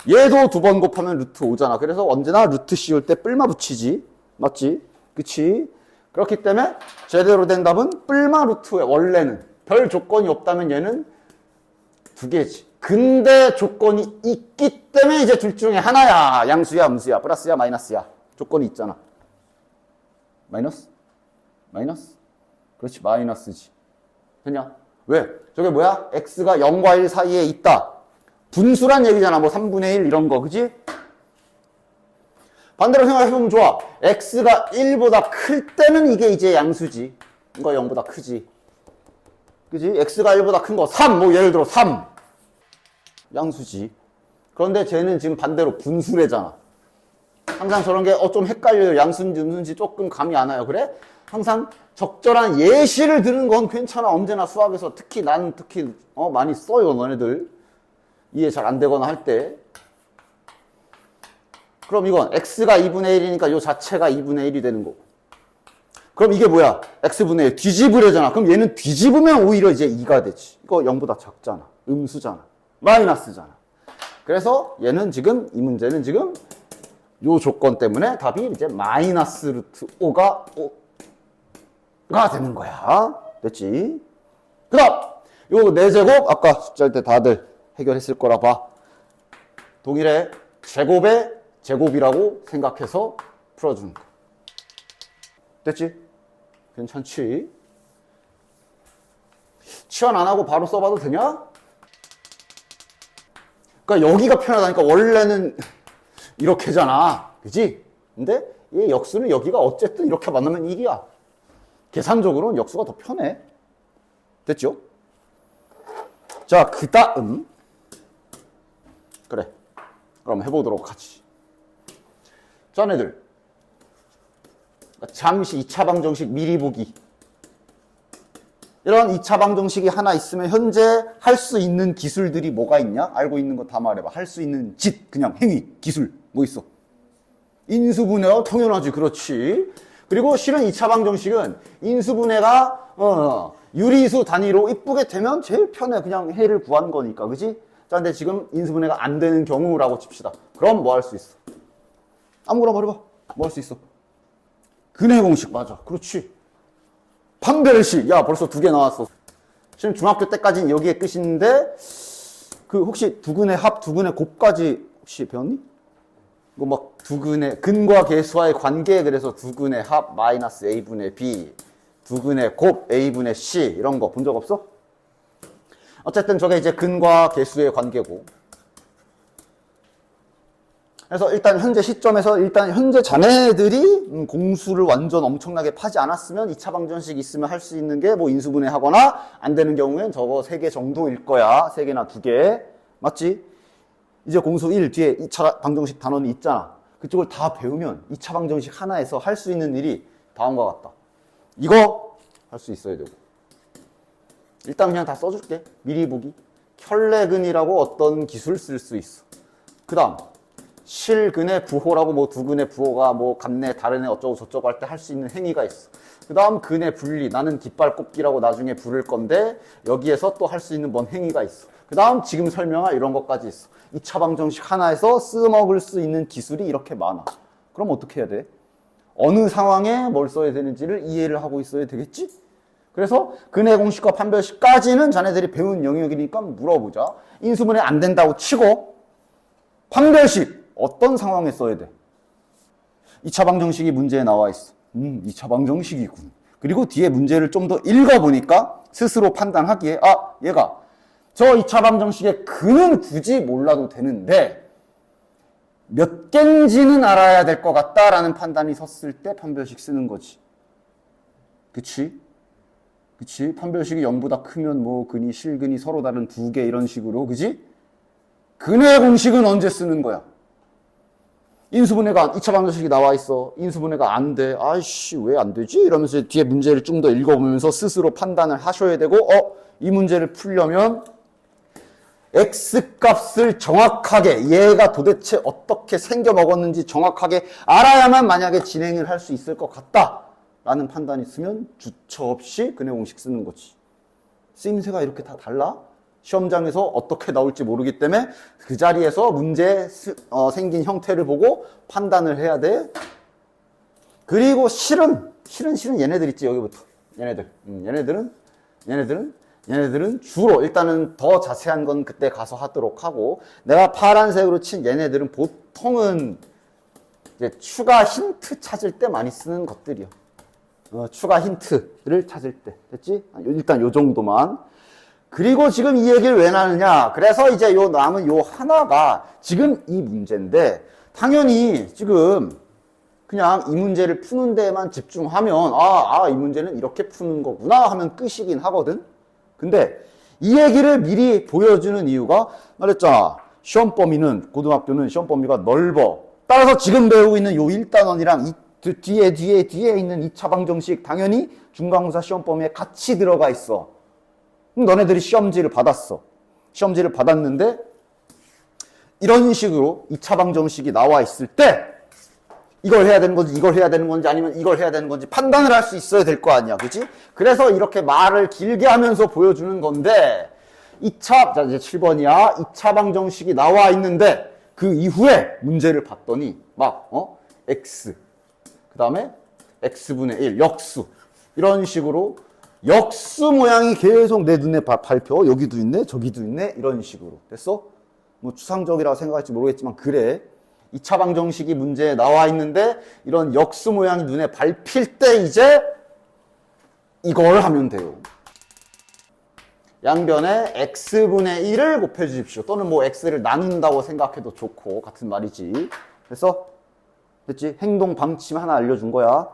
얘도 2번 곱하면 루트 5잖아. 그래서 언제나 루트 씌울 때 뿔마 붙이지. 맞지? 그치? 그렇기 때문에 제대로 된 답은 뿔마 루트에 원래는 별 조건이 없다면 얘는 2개지. 근데 조건이 있기 때문에 이제 둘 중에 하나야. 양수야, 음수야, 플러스야, 마이너스야. 조건이 있잖아. 마이너스? 마이너스? 그렇지, 마이너스지. 됐냐? 왜? 저게 뭐야? x가 0과 1 사이에 있다. 분수란 얘기잖아. 뭐 3분의 1 이런 거. 그지? 반대로 생각해보면 좋아. x가 1보다 클 때는 이게 이제 양수지. 이거 0보다 크지. 그지? x가 1보다 큰 거 3. 뭐 예를 들어 3. 양수지. 그런데 쟤는 지금 반대로 분수래잖아. 항상 저런 게 좀 헷갈려요. 양수인지 음수인지 조금 감이 안 와요. 그래? 항상 적절한 예시를 드는 건 괜찮아. 언제나 수학에서 특히 나는 특히 많이 써요. 너네들 이해 잘 안 되거나 할 때. 그럼 이건 x가 2분의 1이니까 요 자체가 2분의 1이 되는 거고. 그럼 이게 뭐야? x분의 1 뒤집으려잖아. 그럼 얘는 뒤집으면 오히려 이제 2가 되지. 이거 0보다 작잖아. 음수잖아. 마이너스잖아. 그래서 얘는 지금 이 문제는 지금 요 조건 때문에 답이 이제 마이너스 루트 5가 되는 거야. 됐지? 그 다음 요 4제곱 아까 숫자할 때 다들 해결했을 거라 봐. 동일의 제곱의 제곱이라고 생각해서 풀어주는 거. 됐지? 괜찮지? 치환 안 하고 바로 써봐도 되냐? 그러니까 여기가 편하다니까. 원래는 이렇게잖아. 그지? 근데 얘 역수는 여기가 어쨌든 이렇게 만나면 1이야. 계산적으로는 역수가 더 편해. 됐죠? 자, 그 다음. 그래. 그럼 해보도록 하지. 자네들. 잠시 2차 방정식 미리 보기. 이런 2차 방정식이 하나 있으면 현재 할 수 있는 기술들이 뭐가 있냐? 알고 있는 거 다 말해봐. 할 수 있는 짓, 그냥 행위, 기술 뭐 있어? 인수분해가 당연하지. 그렇지. 그리고 실은 2차 방정식은 인수분해가 유리수 단위로 이쁘게 되면 제일 편해. 그냥 해를 구한 거니까. 그지? 자, 근데 지금 인수분해가 안 되는 경우라고 칩시다. 그럼 뭐 할 수 있어? 아무거나 말해봐. 뭐 할 수 있어? 근해 공식. 맞아. 그렇지. 판별식. 야, 벌써 2개 나왔어. 지금 중학교 때까지는 여기에 끝인데 그 혹시 두근의 합, 두근의 곱까지 혹시 배웠니? 이거 막 두근의 근과 계수와의 관계. 그래서 두근의 합 마이너스 a분의 b, 두근의 곱 a분의 c 이런 거 본 적 없어? 어쨌든 저게 이제 근과 계수의 관계고. 그래서 일단 현재 시점에서 일단 현재 자네들이 공수를 완전 엄청나게 파지 않았으면 2차 방정식 있으면 할 수 있는 게 뭐 인수분해 하거나 안 되는 경우엔 저거 3개 정도일 거야. 3개나 2개. 맞지? 이제 공수 1 뒤에 2차 방정식 단원이 있잖아. 그쪽을 다 배우면 2차 방정식 하나에서 할 수 있는 일이 다음과 같다. 이거 할 수 있어야 되고. 일단 그냥 다 써줄게. 미리 보기. 켤레근이라고 어떤 기술 쓸 수 있어. 그 다음 실근의 부호라고 뭐 두근의 부호가 뭐 같네 다르네 어쩌고 저쩌고 할 때 할 수 있는 행위가 있어. 그 다음 근의 분리. 나는 깃발 꼽기라고 나중에 부를 건데 여기에서 또 할 수 있는 뭔 행위가 있어. 그 다음 지금 설명할 이런 것까지 있어. 2차 방정식 하나에서 쓰먹을 수 있는 기술이 이렇게 많아. 그럼 어떻게 해야 돼? 어느 상황에 뭘 써야 되는지를 이해를 하고 있어야 되겠지? 그래서 근해 공식과 판별식까지는 자네들이 배운 영역이니까 물어보자. 인수분해 안 된다고 치고 판별식 어떤 상황에 써야 돼? 2차 방정식이 문제에 나와 있어. 2차 방정식이군. 그리고 뒤에 문제를 좀 더 읽어보니까 스스로 판단하기에 얘가 저 2차 방정식의 근은 굳이 몰라도 되는데 몇 개인지는 알아야 될 것 같다라는 판단이 섰을 때 판별식 쓰는 거지. 그치? 그치? 판별식이 0보다 크면 뭐 근이 실근이 서로 다른 2개 이런 식으로. 그치? 근해 공식은 언제 쓰는 거야? 인수분해가 2차 방정식이 나와 있어. 인수분해가 안 돼. 아이씨 왜 안 되지? 이러면서 뒤에 문제를 좀 더 읽어보면서 스스로 판단을 하셔야 되고 이 문제를 풀려면 X값을 정확하게 얘가 도대체 어떻게 생겨 먹었는지 정확하게 알아야만 만약에 진행을 할 수 있을 것 같다 라는 판단이 있으면 주처 없이 근해 공식 쓰는 거지. 쓰임새가 이렇게 다 달라? 시험장에서 어떻게 나올지 모르기 때문에 그 자리에서 문제 생긴 형태를 보고 판단을 해야 돼. 그리고 실은 얘네들 있지. 여기부터 얘네들은 주로 일단은 더 자세한 건 그때 가서 하도록 하고, 내가 파란색으로 친 얘네들은 보통은 이제 추가 힌트 찾을 때 많이 쓰는 것들이요. 추가 힌트를 찾을 때. 됐지? 일단 요 정도만. 그리고 지금 이 얘기를 왜 나누냐? 그래서 이제 요 남은 요 하나가 지금 이 문제인데, 당연히 지금 그냥 이 문제를 푸는 데에만 집중하면 이 문제는 이렇게 푸는 거구나 하면 끝이긴 하거든. 근데 이 얘기를 미리 보여주는 이유가 말했잖아. 시험 범위는, 고등학교는 시험 범위가 넓어. 따라서 지금 배우고 있는 요 1단원이랑 이 뒤에 있는 2차 방정식 당연히 중간고사 시험 범위에 같이 들어가 있어. 그럼 너네들이 시험지를 받았어. 시험지를 받았는데 이런 식으로 2차 방정식이 나와 있을 때 이걸 해야 되는 건지 이걸 해야 되는 건지 아니면 이걸 해야 되는 건지 판단을 할 수 있어야 될 거 아니야. 그치? 그래서 이렇게 말을 길게 하면서 보여주는 건데 2차, 자 이제 7번이야. 2차 방정식이 나와 있는데 그 이후에 문제를 봤더니 막 x 그 다음에 x분의 1 역수 이런 식으로 역수 모양이 계속 내 눈에 밟혀. 여기도 있네 저기도 있네 이런 식으로 됐어? 뭐 추상적이라고 생각할지 모르겠지만 그래. 2차 방정식이 문제에 나와 있는데 이런 역수 모양이 눈에 밟힐 때 이제 이걸 하면 돼요. 양변에 x분의 1을 곱해 주십시오. 또는 뭐 x를 나눈다고 생각해도 좋고 같은 말이지. 그래서 됐지? 행동 방침 하나 알려준 거야.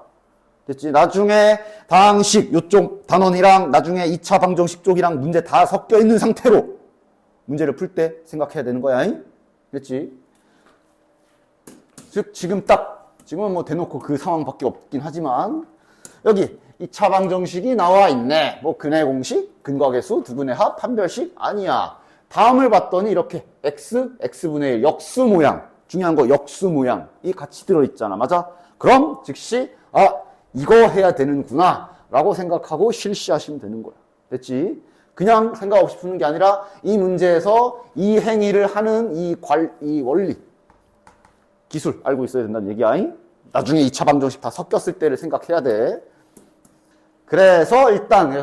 됐지? 나중에 다항식 요쪽 단원이랑 나중에 2차 방정식 쪽이랑 문제 다 섞여 있는 상태로 문제를 풀 때 생각해야 되는 거야. 됐지? 즉 지금은 뭐 대놓고 그 상황밖에 없긴 하지만 여기 2차 방정식이 나와 있네. 뭐 근의 공식, 근각의 수, 두분의 합, 판별식 아니야. 다음을 봤더니 이렇게 x분의 1 역수 모양. 중요한 거 역수 모양이 같이 들어있잖아. 맞아? 그럼 즉시 이거 해야 되는구나 라고 생각하고 실시하시면 되는 거야. 됐지? 그냥 생각 없이 푸는 게 아니라 이 문제에서 이 행위를 하는 이 원리, 기술 알고 있어야 된다는 얘기야. 나중에 2차 방정식 다 섞였을 때를 생각해야 돼. 그래서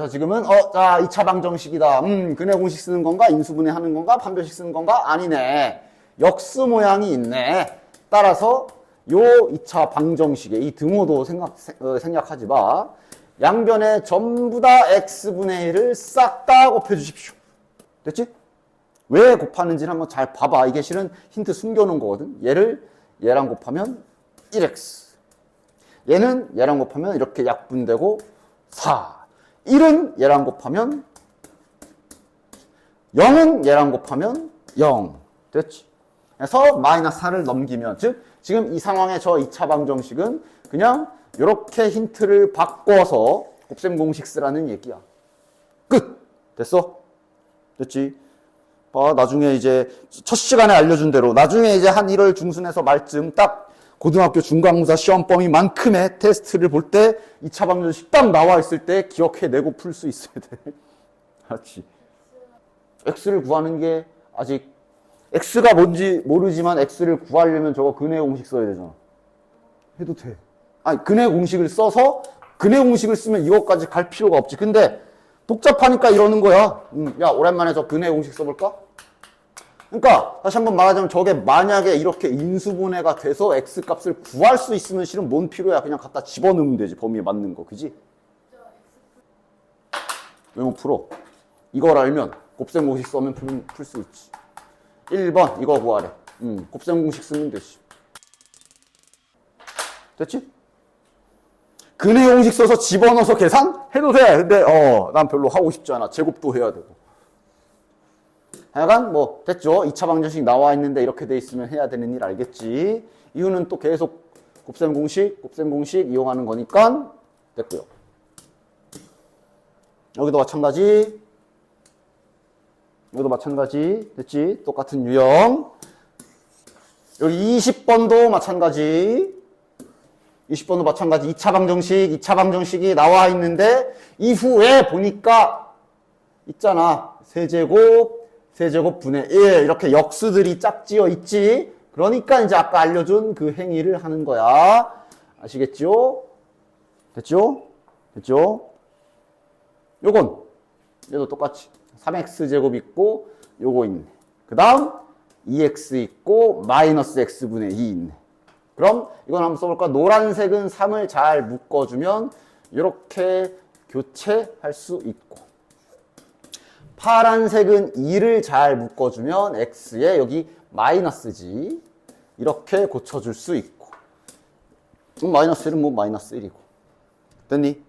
지금은 자 2차 방정식이다. 근의 공식 쓰는 건가? 인수분해 하는 건가? 판별식 쓰는 건가? 아니네. 역수 모양이 있네. 따라서 요 2차 방정식의 이 등호도 생략하지 마. 양변에 전부 다 x분의 1을 싹 다 곱해 주십시오. 됐지? 왜 곱하는지를 한번 잘 봐봐. 이게 실은 힌트 숨겨놓은 거거든. 얘랑 곱하면 1x. 얘는 얘랑 곱하면 이렇게 약분되고 4. 1은 얘랑 곱하면 0은 얘랑 곱하면 0. 됐지? 그래서 마이너스 4를 넘기면, 즉 지금 이 상황의 저 2차 방정식은 그냥 이렇게 힌트를 바꿔서 곱셈 공식 쓰라는 얘기야. 끝! 됐어? 됐지? 나중에 이제 첫 시간에 알려준 대로 나중에 이제 한 1월 중순에서 말쯤 딱 고등학교 중간고사 시험 범위만큼의 테스트를 볼 때 2차 방정식 딱 나와 있을 때 기억해내고 풀 수 있어야 돼. 알았지? x를 구하는 게 아직 x가 뭔지 모르지만 x를 구하려면 저거 근의 공식 써야 되잖아. 해도 돼. 근의 공식을 써서 근의 공식을 쓰면 이것까지 갈 필요가 없지. 근데 복잡하니까 이러는 거야. 야, 오랜만에 저 근의 공식 써볼까? 그러니까 다시 한번 말하자면 저게 만약에 이렇게 인수분해가 돼서 x값을 구할 수 있으면 실은 뭔 필요야. 그냥 갖다 집어넣으면 되지. 범위에 맞는 거. 그지? 왜 못 풀어? 이걸 알면 곱셈 공식 써면 풀 수 있지. 1번 이거 구하래. 곱셈 공식 쓰면 되지. 됐지? 근의 공식 써서 집어넣어서 계산해도 돼. 근데 난 별로 하고 싶지 않아. 제곱도 해야 되고. 하여간 뭐 됐죠. 2차 방정식 나와 있는데 이렇게 돼 있으면 해야 되는 일 알겠지. 이유는 또 계속 곱셈 공식 이용하는 거니까 됐고요. 여기도 마찬가지. 됐지? 똑같은 유형. 여기 20번도 마찬가지. 2차 방정식이 나와 있는데 이후에 보니까 있잖아. 세제곱 분의 1 이렇게 역수들이 짝지어 있지. 그러니까 이제 아까 알려준 그 행위를 하는 거야. 아시겠죠? 됐죠? 얘도 똑같이 3x제곱 있고 요거 있네. 그 다음 2x 있고 마이너스 x분의 2 있네. 그럼 이건 한번 써볼까? 노란색은 3을 잘 묶어주면 이렇게 교체할 수 있고, 파란색은 2를 잘 묶어주면 x에 여기 마이너스지. 이렇게 고쳐줄 수 있고. 마이너스 1은 뭐 마이너스 1이고. 됐니?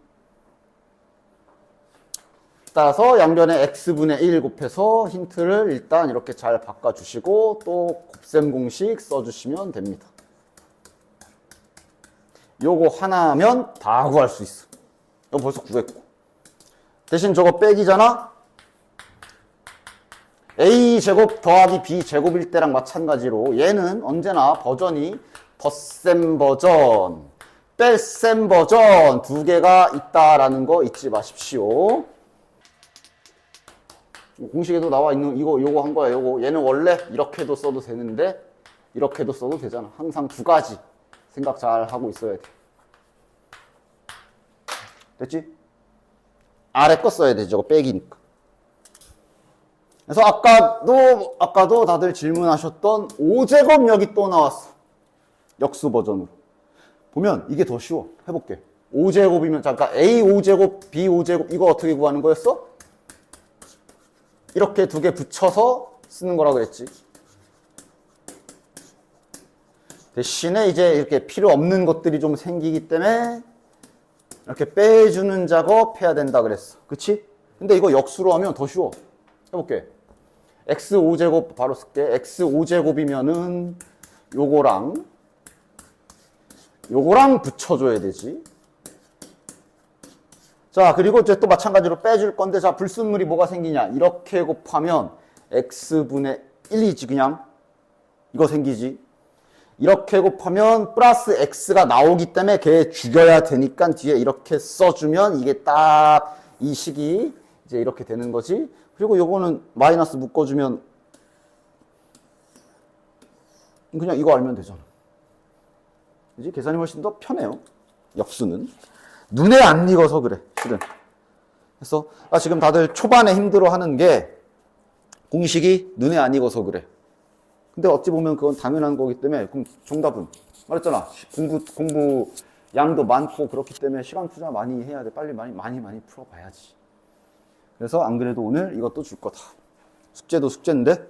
따라서 양변에 x분의 1 곱해서 힌트를 일단 이렇게 잘 바꿔주시고 또 곱셈 공식 써주시면 됩니다. 요거 하나면 다 구할 수 있어. 이거 벌써 구했고. 대신 저거 빼기잖아? a제곱 더하기 b제곱일 때랑 마찬가지로 얘는 언제나 버전이 덧셈 버전, 뺄셈 버전 두 개가 있다라는 거 잊지 마십시오. 공식에도 나와 있는 요거 한 거야. 요거 얘는 원래 이렇게도 써도 되는데 이렇게도 써도 되잖아. 항상 두 가지 생각 잘 하고 있어야 돼. 됐지? 아래 거 써야 돼. 저거 빼기니까. 그래서 아까도 다들 질문하셨던 5제곱 여기 또 나왔어. 역수 버전으로. 보면 이게 더 쉬워. 해볼게. 5제곱이면 잠깐 A 5제곱, B 5제곱 이거 어떻게 구하는 거였어? 이렇게 두 개 붙여서 쓰는 거라 그랬지. 대신에 이제 이렇게 필요 없는 것들이 좀 생기기 때문에 이렇게 빼주는 작업 해야 된다 그랬어. 그치? 근데 이거 역수로 하면 더 쉬워. 해볼게. x5제곱 바로 쓸게. x5제곱이면은 요거랑 붙여줘야 되지. 자, 그리고 이제 또 마찬가지로 빼줄 건데, 자, 불순물이 뭐가 생기냐. 이렇게 곱하면 x분의 1이지, 그냥. 이거 생기지. 이렇게 곱하면 플러스 x가 나오기 때문에 걔 죽여야 되니까 뒤에 이렇게 써주면 이게 딱 이 식이 이제 이렇게 되는 거지. 그리고 요거는 마이너스 묶어주면 그냥 이거 알면 되잖아. 그지? 계산이 훨씬 더 편해요. 역수는. 눈에 안 익어서 그래, 실은. 그래서 지금 다들 초반에 힘들어 하는 게 공식이 눈에 안 익어서 그래. 근데 어찌 보면 그건 당연한 거기 때문에 그럼 정답은 말했잖아. 공부 양도 많고 그렇기 때문에 시간 투자 많이 해야 돼. 빨리 많이 풀어봐야지. 그래서 안 그래도 오늘 이것도 줄 거다. 숙제도 숙제인데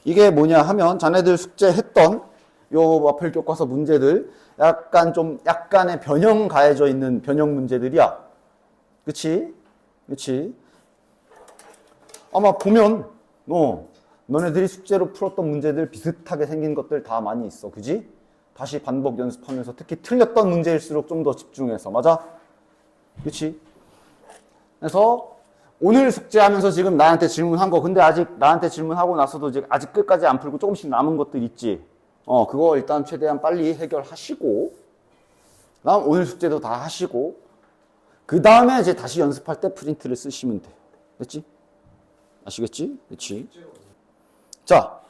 이게 뭐냐 하면 자네들 숙제했던 요 와플 교과서 문제들 약간의 변형 가해져 있는 변형 문제들이야. 그치? 아마 보면 너네들이 숙제로 풀었던 문제들 비슷하게 생긴 것들 다 많이 있어. 그지? 다시 반복 연습하면서 특히 틀렸던 문제일수록 좀 더 집중해서. 맞아? 그치? 그래서 오늘 숙제하면서 지금 나한테 질문한 거 근데 아직 나한테 질문하고 나서도 아직 끝까지 안 풀고 조금씩 남은 것들 있지? 그거 일단 최대한 빨리 해결하시고 다음 오늘 숙제도 다 하시고 그 다음에 이제 다시 연습할 때 프린트를 쓰시면 돼. 됐지? 아시겠지? 그렇지? 자,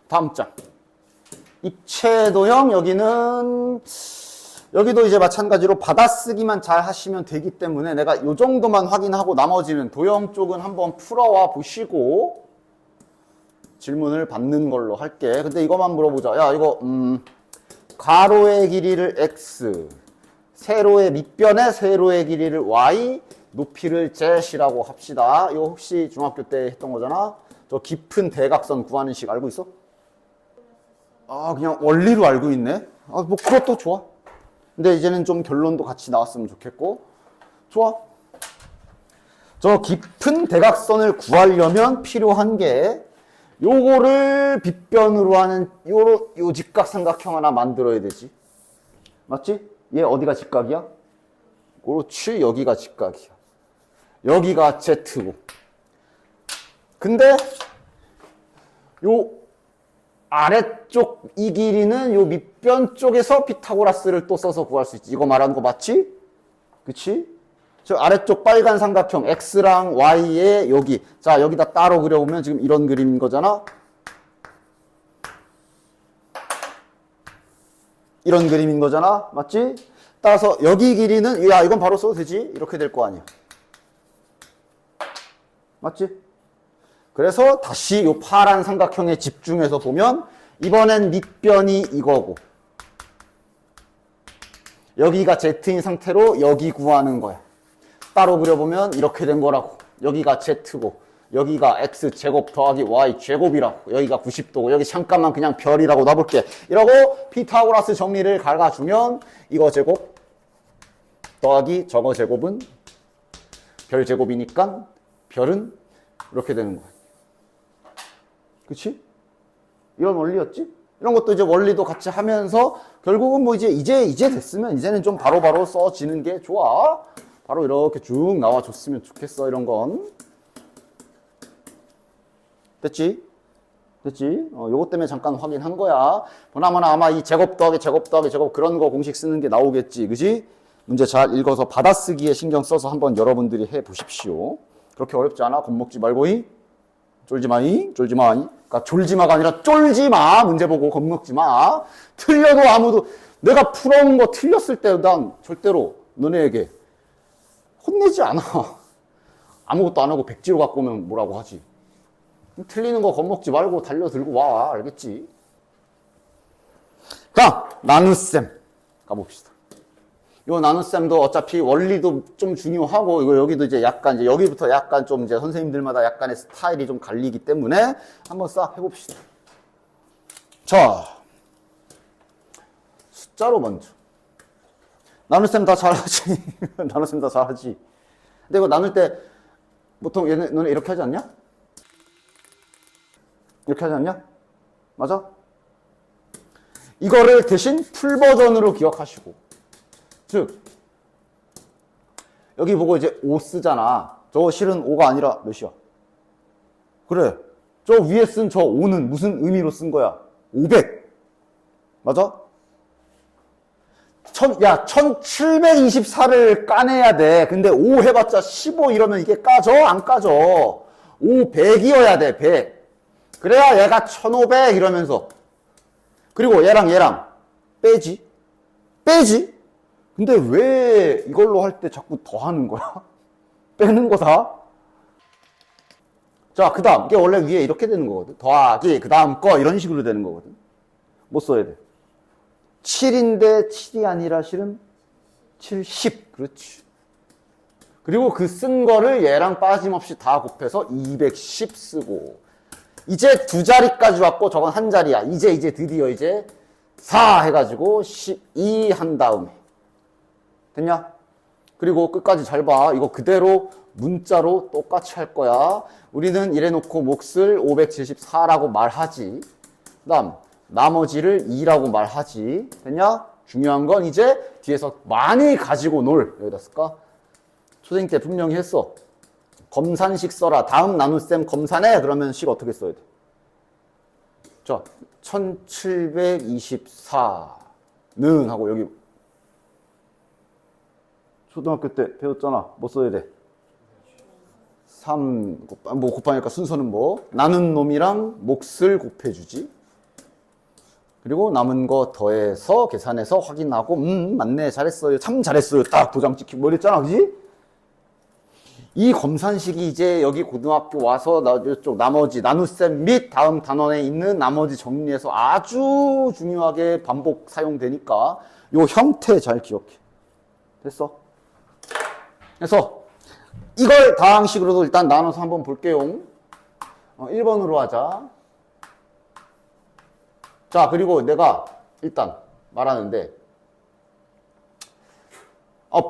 다음 장. 입체 도형 여기도 이제 마찬가지로 받아쓰기만 잘 하시면 되기 때문에 내가 요 정도만 확인하고 나머지는 도형 쪽은 한번 풀어와 보시고 질문을 받는 걸로 할게. 근데 이것만 물어보자. 야, 이거 가로의 길이를 x, 세로의 밑변의 세로의 길이를 y, 높이를 z이라고 합시다. 이거 혹시 중학교 때 했던 거잖아. 저 깊은 대각선 구하는 식 알고 있어? 그냥 원리로 알고 있네. 뭐 그것도 좋아. 근데 이제는 좀 결론도 같이 나왔으면 좋겠고. 좋아. 저 깊은 대각선을 구하려면 필요한 게 요거를 빗변으로 하는 요 직각삼각형 하나 만들어야 되지. 맞지? 얘 어디가 직각이야? 그렇지, 여기가 직각이야. 여기가 Z고. 근데 요 아래쪽 이 길이는 요 밑변 쪽에서 피타고라스를 또 써서 구할 수 있지. 이거 말하는 거 맞지? 그치? 저 아래쪽 빨간 삼각형 X랑 Y의 여기. 자, 여기다 따로 그려보면 지금 이런 그림인 거잖아. 이런 그림인 거잖아. 맞지? 따라서 여기 길이는 야, 이건 바로 써도 되지? 이렇게 될 거 아니야. 맞지? 그래서 다시 요 파란 삼각형에 집중해서 보면 이번엔 밑변이 이거고 여기가 Z인 상태로 여기 구하는 거야. 따로 그려보면 이렇게 된 거라고. 여기가 Z고 여기가 X제곱 더하기 Y제곱이라고. 여기가 90도고 여기 잠깐만 그냥 별이라고 놔볼게. 이러고 피타고라스 정리를 갈아주면 이거 제곱 더하기 저거 제곱은 별 제곱이니까 별은 이렇게 되는 거야. 그치? 이런 원리였지? 이런 것도 이제 원리도 같이 하면서 결국은 뭐 이제 됐으면 이제는 좀 바로바로 써지는 게 좋아. 바로 이렇게 쭉 나와줬으면 좋겠어, 이런 건. 됐지? 요것 때문에 잠깐 확인한 거야. 보나마나 아마 이 제곱 더하기 제곱 더하기 제곱 그런 거 공식 쓰는 게 나오겠지. 그지? 문제 잘 읽어서 받아쓰기에 신경 써서 한번 여러분들이 해 보십시오. 그렇게 어렵지 않아? 겁먹지 말고이. 쫄지마이. 그러니까 졸지마가 아니라 쫄지마. 문제 보고 겁먹지마. 틀려도 아무도, 내가 풀어온 거 틀렸을 때 난 절대로 너네에게 혼내지 않아. 아무것도 안 하고 백지로 갖고 오면 뭐라고 하지. 틀리는 거 겁먹지 말고 달려들고 와. 알겠지? 자, 나눗셈 가봅시다. 요 나눗셈도 어차피 원리도 좀 중요하고, 이거 여기도 이제 약간, 이제 여기부터 약간 좀 이제 선생님들마다 약간의 스타일이 좀 갈리기 때문에 한번 싹 해봅시다. 자, 숫자로 먼저. 나눗셈 다 잘하지. 나눗셈 다 잘하지. 근데 이거 나눌 때 보통 너네 이렇게 하지 않냐? 이렇게 하지 않냐? 맞아? 이거를 대신 풀 버전으로 기억하시고. 즉, 여기 보고 이제 5 쓰잖아. 저거 실은 5가 아니라 몇이야? 그래. 저 위에 쓴 저 5는 무슨 의미로 쓴 거야? 500. 맞아? 1724를 까내야 돼. 근데 5 해봤자 15 이러면 이게 까져? 안 까져? 500이어야 돼, 100. 그래야 얘가 1500 이러면서. 그리고 얘랑 빼지? 근데 왜 이걸로 할 때 자꾸 더 하는 거야? 빼는 거다? 자, 그 다음. 이게 원래 위에 이렇게 되는 거거든. 더하기, 그 다음 거, 이런 식으로 되는 거거든. 뭐 써야 돼? 7인데 7이 아니라 실은 70. 그렇지. 그리고 그 쓴 거를 얘랑 빠짐없이 다 곱해서 210 쓰고. 이제 두 자리까지 왔고, 저건 한 자리야. 이제 드디어 4 해가지고 12 한 다음에. 됐냐? 그리고 끝까지 잘 봐. 이거 그대로 문자로 똑같이 할 거야. 우리는 이래놓고 몫을 574라고 말하지. 그 다음 나머지를 2라고 말하지. 됐냐? 중요한 건 이제 뒤에서 많이 가지고 놀. 여기다 쓸까? 초딩 때 분명히 했어. 검산식 써라. 다음 나눗셈 검산해. 그러면 식 어떻게 써야 돼? 자, 1724는 하고 여기 초등학교 때 배웠잖아. 뭐 써야 돼? 3, 뭐 곱하니까 순서는 뭐? 나눈 놈이랑 몫을 곱해주지. 그리고 남은 거 더해서 계산해서 확인하고, 맞네, 잘했어요. 참 잘했어요. 딱 도장 찍히고 뭐 이랬잖아. 그지? 이 검산식이 이제 여기 고등학교 와서 이쪽 나머지 나눗셈 및 다음 단원에 있는 나머지 정리해서 아주 중요하게 반복 사용되니까 요 형태 잘 기억해. 됐어? 그래서 이걸 다항식으로도 일단 나눠서 한번 볼게요. 1번으로 하자. 자, 그리고 내가 일단 말하는데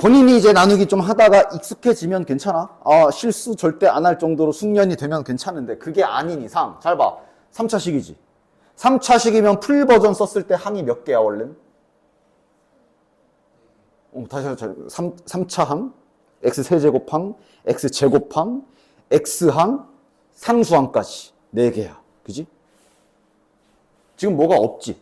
본인이 이제 나누기 좀 하다가 익숙해지면 괜찮아. 실수 절대 안 할 정도로 숙련이 되면 괜찮은데 그게 아닌 이상 잘 봐. 3차식이지. 3차식이면 풀 버전 썼을 때 항이 몇 개야 원래? 다시 3차항, x세제곱항, x제곱항, x항, 상수항까지 4개야. 그지? 지금 뭐가 없지?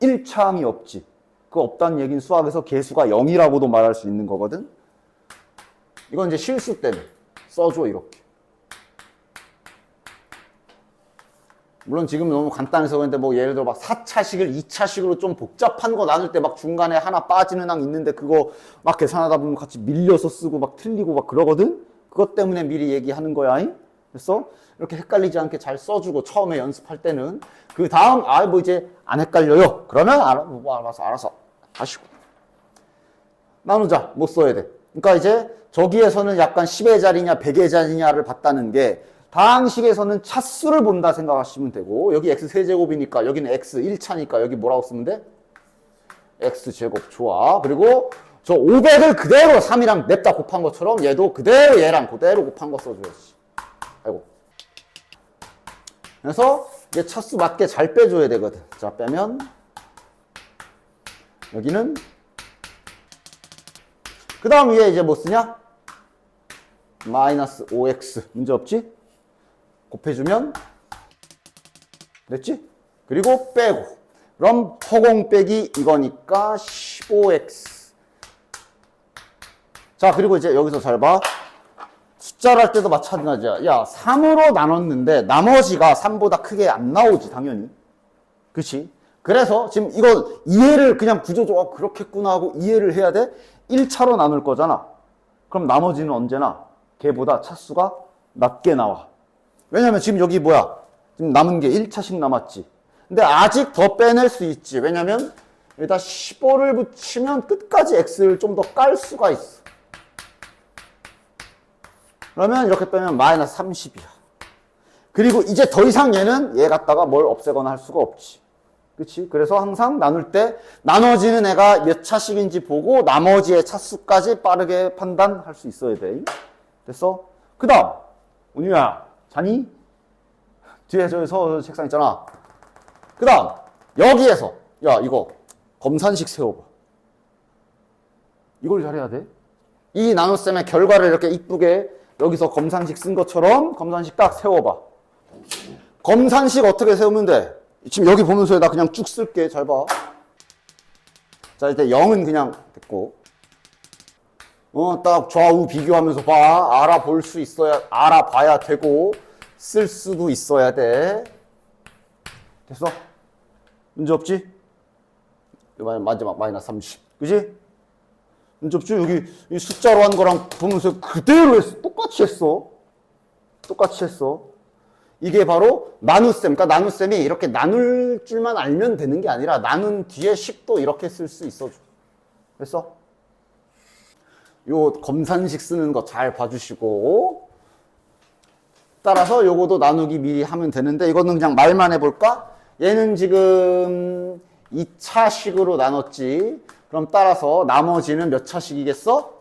1차항이 없지. 그거 없다는 얘기는 수학에서 개수가 0이라고도 말할 수 있는 거거든. 이건 이제 실수 때문에 써줘 이렇게. 물론 지금 너무 간단해서 그런데 뭐 예를 들어 막 4차식을 2차식으로 좀 복잡한 거 나눌 때 막 중간에 하나 빠지는 항 있는데 그거 막 계산하다 보면 같이 밀려서 쓰고 막 틀리고 막 그러거든. 그것 때문에 미리 얘기하는 거야. 그래서 이렇게 헷갈리지 않게 잘 써주고 처음에 연습할 때는 그 다음 뭐 이제 안 헷갈려요. 그러면 알아서 하시고. 나누자. 뭐 써야 돼? 그러니까 이제 저기에서는 약간 10의 자리냐 100의 자리냐를 봤다는 게 다항식에서는 차수를 본다 생각하시면 되고 여기 x세제곱이니까 여기는 x 1차니까 여기 뭐라고 쓰면 돼? x제곱. 좋아. 그리고 저 500을 그대로 3이랑 냅다 곱한 것처럼 얘도 그대로 얘랑 그대로 곱한 거 써줘야지. 아이고. 그래서 이게 차수 맞게 잘 빼줘야 되거든. 자, 빼면 여기는 그 다음 위에 이제 뭐 쓰냐? 마이너스 5x 문제 없지? 곱해주면 됐지? 그리고 빼고 그럼 허공 빼기 이거니까 15x. 자, 그리고 이제 여기서 잘 봐. 숫자를 할 때도 마찬가지야. 야, 3으로 나눴는데 나머지가 3보다 크게 안 나오지, 당연히. 그치? 그래서 지금 이거 이해를 그냥 구조적으로 그렇겠구나 하고 이해를 해야 돼. 1차로 나눌 거잖아. 그럼 나머지는 언제나 걔보다 차수가 낮게 나와. 왜냐면 지금 여기 뭐야? 지금 남은 게 1차씩 남았지. 근데 아직 더 빼낼 수 있지. 왜냐면 여기다 15를 붙이면 끝까지 x를 좀 더 깔 수가 있어. 그러면 이렇게 빼면 마이너스 30이야. 그리고 이제 더 이상 얘는 얘 갖다가 뭘 없애거나 할 수가 없지. 그치? 그래서 항상 나눌 때 나눠지는 애가 몇 차씩인지 보고 나머지의 차수까지 빠르게 판단할 수 있어야 돼. 됐어? 그 다음 운유야 자니? 뒤에 저 책상 있잖아. 그 다음 여기에서 야 이거 검산식 세워봐. 이걸 잘해야 돼. 이 나눗셈의 결과를 이렇게 이쁘게 여기서 검산식 쓴 것처럼 검산식 딱 세워봐. 검산식 어떻게 세우면 돼? 지금 여기 보면서 나 그냥 쭉 쓸게. 잘 봐. 자, 이제 0은 그냥 됐고. 딱 좌우 비교하면서 봐. 알아볼 수 있어야, 알아봐야 되고, 쓸 수도 있어야 돼. 됐어? 문제 없지? 마지막 마이너스 30. 그지? 문제 없지? 여기 이 숫자로 한 거랑 보면서 그대로 했어. 똑같이 했어. 똑같이 했어. 이게 바로 나눗셈. 그러니까 나눗셈이 이렇게 나눌 줄만 알면 되는 게 아니라 나눈 뒤에 식도 이렇게 쓸 수 있어줘. 됐어? 요 검산식 쓰는 거 잘 봐주시고 따라서 요거도 나누기 미리 하면 되는데 이거는 그냥 말만 해볼까? 얘는 지금 2차식으로 나눴지. 그럼 따라서 나머지는 몇 차식이겠어?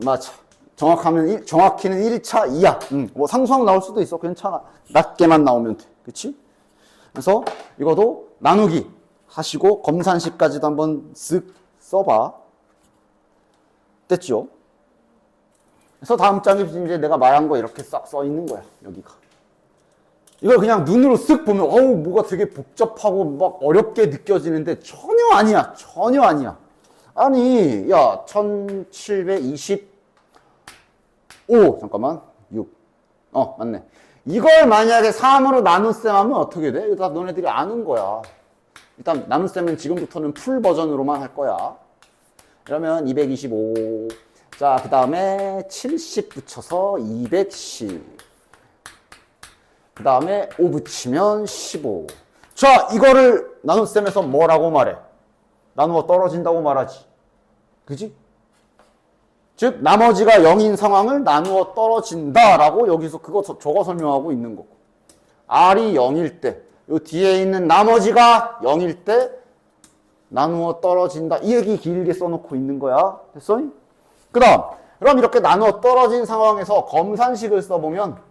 맞아. 정확히는 1차 2야. 뭐 상수항 나올 수도 있어. 괜찮아. 낮게만 나오면 돼. 그치? 그래서 이것도 나누기 하시고 검산식까지도 한번 쓱 써봐. 됐죠? 그래서 다음 장에 이제 내가 말한 거 이렇게 싹 써 있는 거야. 여기가. 이걸 그냥 눈으로 쓱 보면 어우 뭐가 되게 복잡하고 막 어렵게 느껴지는데 전혀 아니야. 전혀 아니야. 아니 야 1725 잠깐만 6 맞네. 이걸 만약에 3으로 나눗셈 하면 어떻게 돼? 이거 다 너네들이 아는 거야. 일단 나눗셈은 지금부터는 풀 버전으로만 할 거야. 그러면 225 자 그 다음에 70 붙여서 210 그 다음에 5 붙이면 15. 자, 이거를 나눗셈에서 뭐라고 말해? 나누어 떨어진다고 말하지. 그지? 즉, 나머지가 0인 상황을 나누어 떨어진다라고 여기서 저거 설명하고 있는 거고. R이 0일 때, 요 뒤에 있는 나머지가 0일 때 나누어 떨어진다. 이 얘기 길게 써놓고 있는 거야. 됐어? 그 다음, 그럼 이렇게 나누어 떨어진 상황에서 검산식을 써보면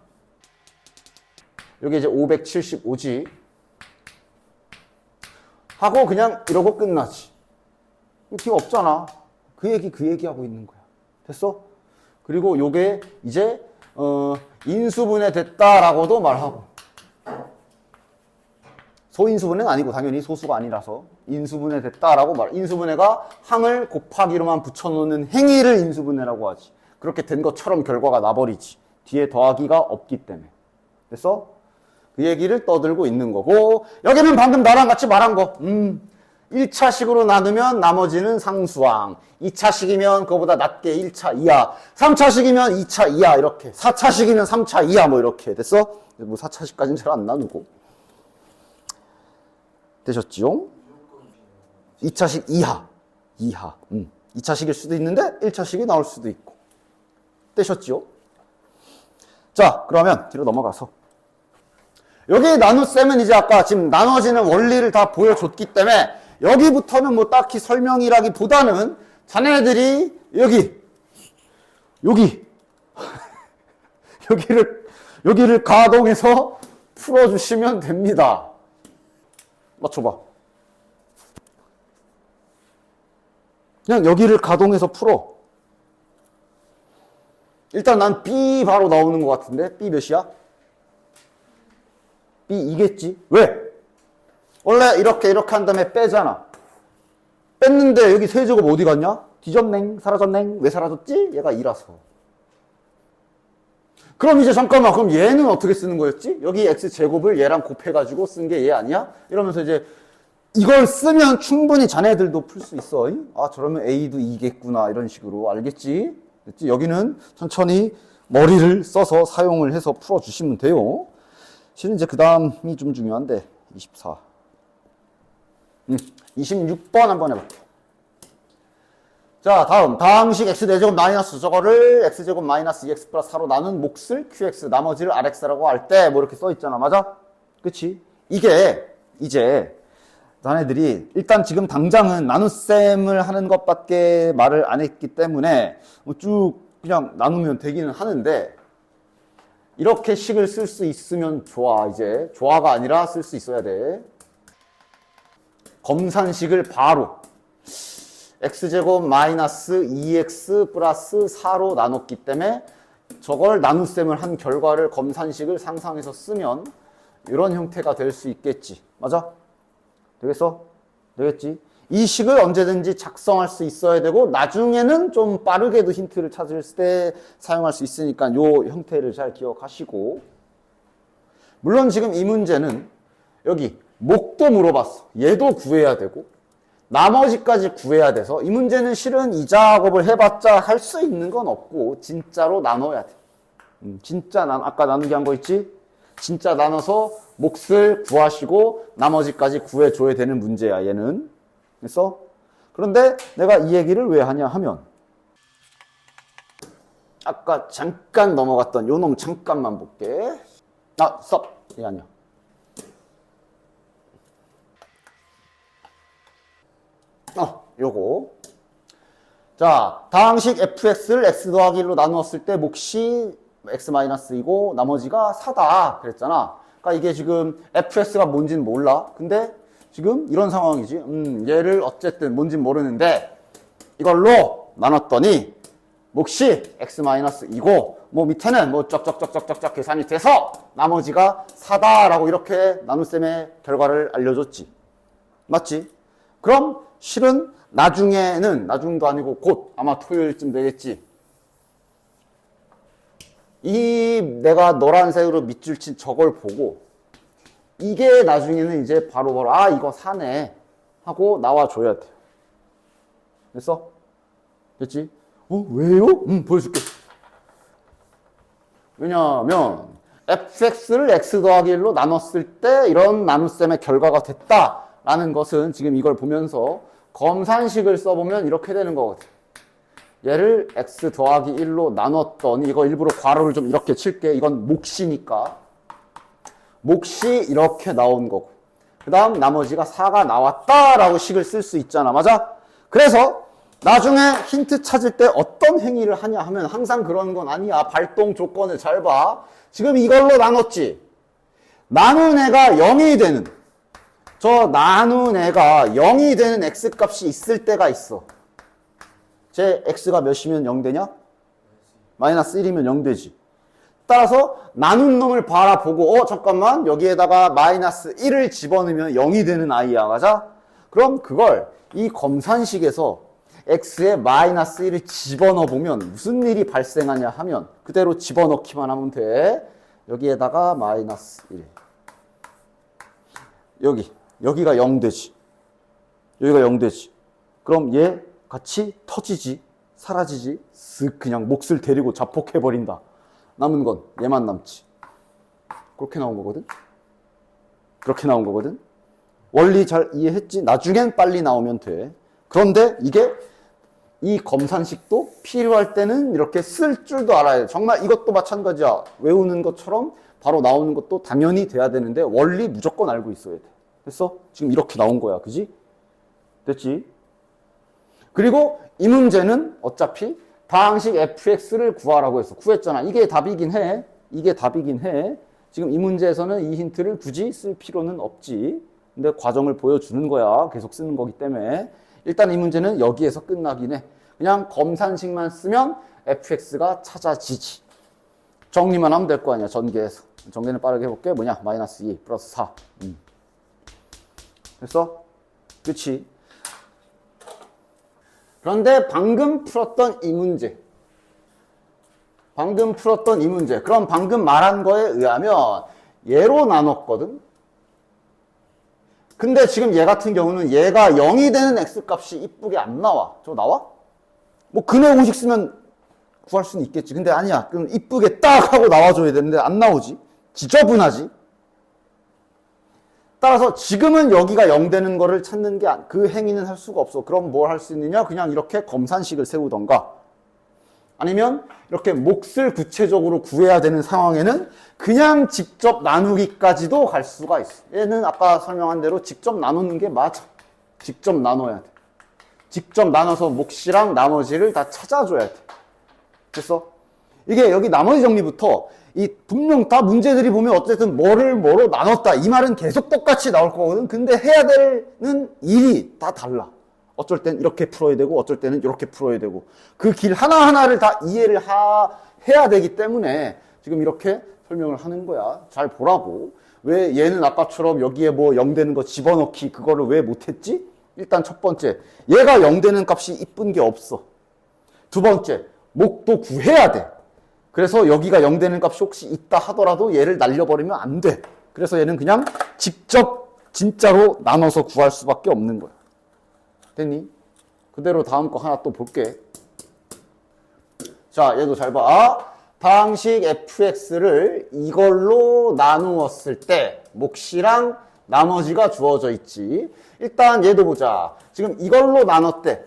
여기 이제 575지. 하고 그냥 이러고 끝나지. 뒤가 없잖아. 그 얘기 하고 있는 거야. 됐어? 그리고 요게 이제, 인수분해 됐다라고도 말하고. 소인수분해는 아니고, 당연히 소수가 아니라서. 인수분해 됐다라고 말. 인수분해가 항을 곱하기로만 붙여놓는 행위를 인수분해라고 하지. 그렇게 된 것처럼 결과가 나버리지. 뒤에 더하기가 없기 때문에. 됐어? 그 얘기를 떠들고 있는 거고 여기는 방금 나랑 같이 말한 거 1차식으로 나누면 나머지는 상수항 2차식이면 그거보다 낮게 1차 2하 3차식이면 2차 2하 이렇게 4차식이면 3차 2하 뭐 이렇게 됐어? 뭐 4차식까지는 잘 안 나누고 되셨지요? 2차식 2하 2차식일 수도 있는데 1차식이 나올 수도 있고 되셨지요? 자 그러면 뒤로 넘어가서 여기 나눗셈은 이제 아까 지금 나눠지는 원리를 다 보여줬기 때문에 여기부터는 뭐 딱히 설명이라기보다는 자네들이 여기를 가동해서 풀어주시면 됩니다. 맞춰봐. 그냥 여기를 가동해서 풀어. 일단 난 B 바로 나오는 것 같은데 B 몇이야? B 2겠지? 왜? 원래 이렇게 한 다음에 빼잖아. 뺐는데 여기 세제곱 어디 갔냐? 뒤졌냉, 사라졌냉. 왜 사라졌지? 얘가 2라서. 그럼 이제 잠깐만, 그럼 얘는 어떻게 쓰는 거였지? 여기 x제곱을 얘랑 곱해가지고 쓴 게 얘 아니야? 이러면서 이제 이걸 쓰면 충분히 자네들도 풀 수 있어. 아, 저러면 a도 2겠구나. 이런 식으로. 알겠지? 됐지? 여기는 천천히 머리를 써서 사용을 해서 풀어주시면 돼요. 실은 이제 그 다음이 좀 중요한데, 24. 26번 한번 해볼게요. 자, 다음식 x4제곱 마이너스 저거를 x제곱 마이너스 2x 플러스 4로 나눈 몫을 qx, 나머지를 rx라고 할 때 뭐 이렇게 써있잖아. 맞아? 그치? 이게 이제 자네들이 일단 지금 당장은 나눗셈을 하는 것밖에 말을 안 했기 때문에 쭉 그냥 나누면 되기는 하는데 이렇게 식을 쓸 수 있으면 좋아. 이제 좋아가 아니라 쓸 수 있어야 돼. 검산식을 바로 x제곱 마이너스 2x 플러스 4로 나눴기 때문에 저걸 나눗셈을 한 결과를 검산식을 상상해서 쓰면 이런 형태가 될 수 있겠지. 맞아? 되겠어? 되겠지? 이 식을 언제든지 작성할 수 있어야 되고 나중에는 좀 빠르게도 힌트를 찾을 때 사용할 수 있으니까 이 형태를 잘 기억하시고, 물론 지금 이 문제는 여기 목도 물어봤어. 얘도 구해야 되고 나머지까지 구해야 돼서 이 문제는 실은 이 작업을 해봤자 할 수 있는 건 없고 진짜로 나눠야 돼. 진짜 아까 나누기 한 거 있지? 진짜 나눠서 몫을 구하시고 나머지까지 구해줘야 되는 문제야, 얘는. 됐어? 그런데 내가 이 얘기를 왜 하냐 하면 아까 잠깐 넘어갔던 요 놈 잠깐만 볼게. 스톱. 이게 아니야. 요거. 자, 다항식 fx를 x 더하기 1로 나누었을 때 몫이 x-2고 나머지가 4다 그랬잖아. 그러니까 이게 지금 fx가 뭔지는 몰라. 근데 지금 이런 상황이지. 얘를 어쨌든 뭔진 모르는데 이걸로 나눴더니 몫이 x-2고 뭐 밑에는 뭐 쩍쩍쩍쩍쩍 계산이 돼서 나머지가 4다라고 이렇게 나눗셈의 결과를 알려줬지. 맞지? 그럼 실은 나중도 아니고 곧 아마 토요일쯤 되겠지. 이 내가 노란색으로 밑줄 친 저걸 보고 이게 나중에는 이제 바로 이거 사네 하고 나와줘야 돼. 됐어? 됐지? 왜요? 보여줄게. 왜냐하면 fx를 x 더하기 1로 나눴을 때 이런 나눗셈의 결과가 됐다라는 것은 지금 이걸 보면서 검산식을 써보면 이렇게 되는 거거든. 얘를 x 더하기 1로 나눴더니 이거 일부러 괄호를 좀 이렇게 칠게. 이건 몫이니까. 몫이 이렇게 나온 거고 그 다음 나머지가 4가 나왔다라고 식을 쓸 수 있잖아. 맞아? 그래서 나중에 힌트 찾을 때 어떤 행위를 하냐 하면 항상 그런 건 아니야. 발동 조건을 잘 봐. 지금 이걸로 나눴지. 나눈 애가 0이 되는 저 나눈 애가 0이 되는 x값이 있을 때가 있어. 제 x가 몇이면 0 되냐? 마이너스 1이면 0 되지. 따라서 나눈 놈을 바라보고 잠깐만 여기에다가 마이너스 1을 집어넣으면 0이 되는 아이야. 맞아? 그럼 그걸 이 검산식에서 x에 마이너스 1을 집어넣어 보면 무슨 일이 발생하냐 하면 그대로 집어넣기만 하면 돼. 여기에다가 마이너스 1 여기가 0 되지. 여기가 0 되지. 그럼 얘 같이 터지지. 사라지지. 쓱 그냥 몫을 데리고 자폭해버린다. 남은 건 얘만 남지. 그렇게 나온 거거든. 그렇게 나온 거거든. 원리 잘 이해했지? 나중엔 빨리 나오면 돼. 그런데 이게 이 검산식도 필요할 때는 이렇게 쓸 줄도 알아야 돼. 정말 이것도 마찬가지야. 외우는 것처럼 바로 나오는 것도 당연히 돼야 되는데 원리 무조건 알고 있어야 돼. 됐어? 지금 이렇게 나온 거야. 그지? 됐지? 그리고 이 문제는 어차피 다항식 fx를 구하라고 해서 구했잖아. 이게 답이긴 해. 이게 답이긴 해. 지금 이 문제에서는 이 힌트를 굳이 쓸 필요는 없지. 근데 과정을 보여주는 거야. 계속 쓰는 거기 때문에. 일단 이 문제는 여기에서 끝나긴 해. 그냥 검산식만 쓰면 fx가 찾아지지. 정리만 하면 될 거 아니야. 전개해서. 정리는 빠르게 해볼게. 뭐냐? 마이너스 2 플러스 4. 됐어? 그치? 그런데 방금 풀었던 이 문제. 그럼 방금 말한 거에 의하면 얘로 나눴거든? 근데 지금 얘 같은 경우는 얘가 0이 되는 x값이 이쁘게 안 나와. 저거 나와? 뭐 근의 공식 쓰면 구할 수는 있겠지. 근데 아니야. 그럼 이쁘게 딱 하고 나와줘야 되는데 안 나오지. 지저분하지. 따라서 지금은 여기가 0 되는 거를 찾는 게 그 행위는 할 수가 없어. 그럼 뭘 할 수 있느냐? 그냥 이렇게 검산식을 세우던가 아니면 이렇게 몫을 구체적으로 구해야 되는 상황에는 그냥 직접 나누기까지도 갈 수가 있어. 얘는 아까 설명한 대로 직접 나누는 게 맞아. 직접 나눠야 돼. 직접 나눠서 몫이랑 나머지를 다 찾아줘야 돼. 됐어? 이게 여기 나머지 정리부터 이 분명 다 문제들이 보면 어쨌든 뭐로 나눴다. 이 말은 계속 똑같이 나올 거거든. 근데 해야 되는 일이 다 달라. 어쩔 땐 이렇게 풀어야 되고 어쩔 때는 이렇게 풀어야 되고 그 길 하나하나를 다 이해를 해야 되기 때문에 지금 이렇게 설명을 하는 거야. 잘 보라고. 왜 얘는 아까처럼 여기에 뭐 0 되는 거 집어넣기 그거를 왜 못했지? 일단 첫 번째, 얘가 0 되는 값이 이쁜 게 없어. 두 번째, 목도 구해야 돼. 그래서 여기가 0 되는 값이 혹시 있다 하더라도 얘를 날려버리면 안 돼. 그래서 얘는 그냥 직접 진짜로 나눠서 구할 수밖에 없는 거야. 됐니? 그대로 다음 거 하나 또 볼게. 자, 얘도 잘 봐. 다항식 fx를 이걸로 나누었을 때 몫이랑 나머지가 주어져 있지. 일단 얘도 보자. 지금 이걸로 나눴대.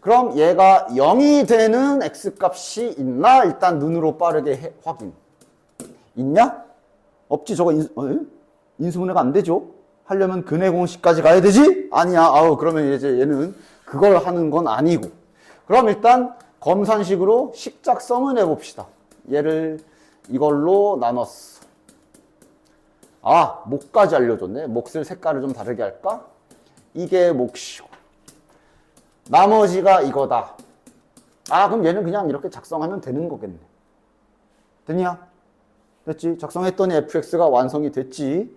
그럼 얘가 0이 되는 x값이 있나? 일단 눈으로 빠르게 확인. 있냐? 없지. 저거 인수분해가 안 되죠? 하려면 근의 공식까지 가야 되지? 아니야. 그러면 이제 얘는 그걸 하는 건 아니고. 그럼 일단 검산식으로 식작성을 해봅시다. 얘를 이걸로 나눴어. 몫까지 알려줬네. 몫을 색깔을 좀 다르게 할까? 이게 몫이고. 나머지가 이거다. 그럼 얘는 그냥 이렇게 작성하면 되는 거겠네. 됐냐? 됐지? 작성했더니 fx가 완성이 됐지.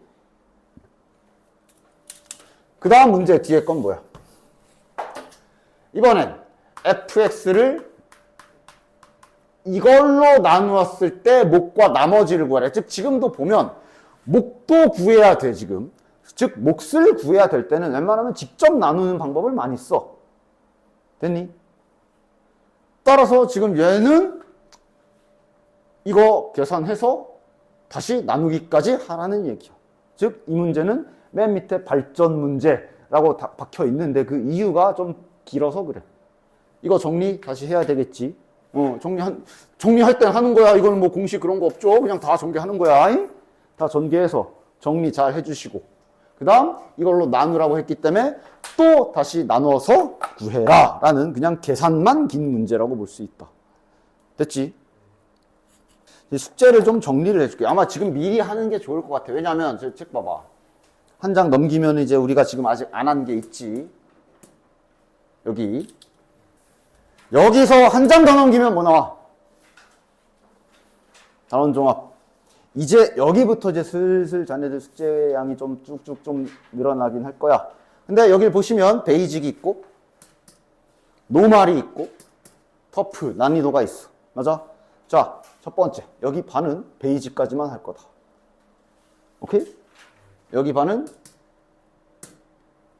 그 다음 문제 뒤에 건 뭐야? 이번엔 fx를 이걸로 나누었을 때 몫과 나머지를 구하래. 즉 지금도 보면 몫도 구해야 돼 지금. 즉 몫을 구해야 될 때는 웬만하면 직접 나누는 방법을 많이 써. 됐니? 따라서 지금 얘는 이거 계산해서 다시 나누기까지 하라는 얘기야. 즉 이 문제는 맨 밑에 발전 문제라고 박혀 있는데 그 이유가 좀 길어서 그래. 이거 정리 다시 해야 되겠지. 정리할 땐 하는 거야. 이건 뭐 공식 그런 거 없죠. 그냥 다 전개하는 거야. 다 전개해서 정리 잘 해주시고. 그 다음 이걸로 나누라고 했기 때문에 또 다시 나눠서 구해라 라는 그냥 계산만 긴 문제라고 볼 수 있다. 됐지? 숙제를 좀 정리를 해줄게. 아마 지금 미리 하는 게 좋을 것 같아. 왜냐면 저 책 봐봐. 한 장 넘기면 이제 우리가 지금 아직 안 한 게 있지. 여기서 한 장 더 넘기면 뭐 나와? 단원종합. 이제 여기부터 이제 슬슬 자네들 숙제 양이 좀 쭉쭉 좀 늘어나긴 할 거야. 근데 여기 보시면 베이직이 있고 노말이 있고 터프 난이도가 있어. 맞아? 자, 첫 번째. 여기 반은 베이직까지만 할 거다. 오케이? 여기 반은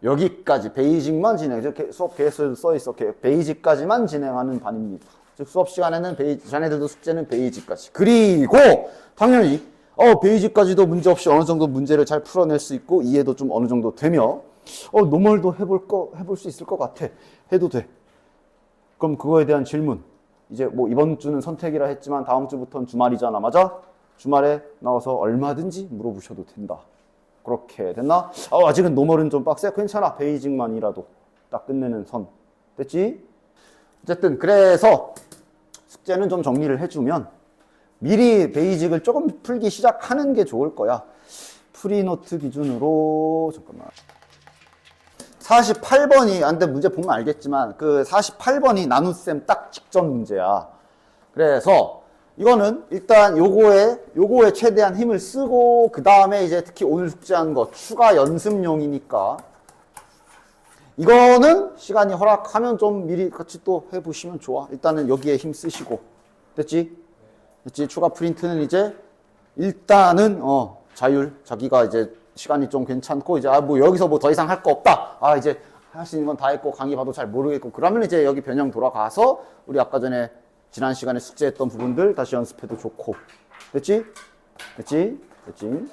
여기까지 베이직만 진행. 수업 계획서에도 써 있어. 베이직까지만 진행하는 반입니다. 즉 수업 시간에는 자네들도 숙제는 베이직까지. 그리고 당연히 베이직까지도 문제없이 어느 정도 문제를 잘 풀어낼 수 있고 이해도 좀 어느 정도 되며 노멀도 해볼 수 있을 것 같아. 해도 돼. 그럼 그거에 대한 질문. 이제 뭐 이번 주는 선택이라 했지만 다음 주부터는 주말이잖아. 맞아? 주말에 나와서 얼마든지 물어보셔도 된다. 그렇게 됐나? 아직은 노멀은 좀 빡세. 괜찮아. 베이직만이라도 딱 끝내는 선. 됐지? 어쨌든 그래서 숙제는 좀 정리를 해주면 미리 베이직을 조금 풀기 시작하는 게 좋을 거야. 프리노트 기준으로 잠깐만. 48번이 안돼 문제 보면 알겠지만 그 48번이 나눗셈 딱 직전 문제야. 그래서 이거는 일단 요거에 최대한 힘을 쓰고 그 다음에 이제 특히 오늘 숙제한 거 추가 연습용이니까 이거는 시간이 허락하면 좀 미리 같이 또 해보시면 좋아. 일단은 여기에 힘 쓰시고 됐지? 됐지? 추가 프린트는 이제 일단은 자율 자기가 이제 시간이 좀 괜찮고 이제 뭐 여기서 뭐 더 이상 할 거 없다. 이제 할 수 있는 건 다 했고 강의 봐도 잘 모르겠고 그러면 이제 여기 변형 돌아가서 우리 아까 전에 지난 시간에 숙제했던 부분들 다시 연습해도 좋고 됐지? 됐지? 됐지?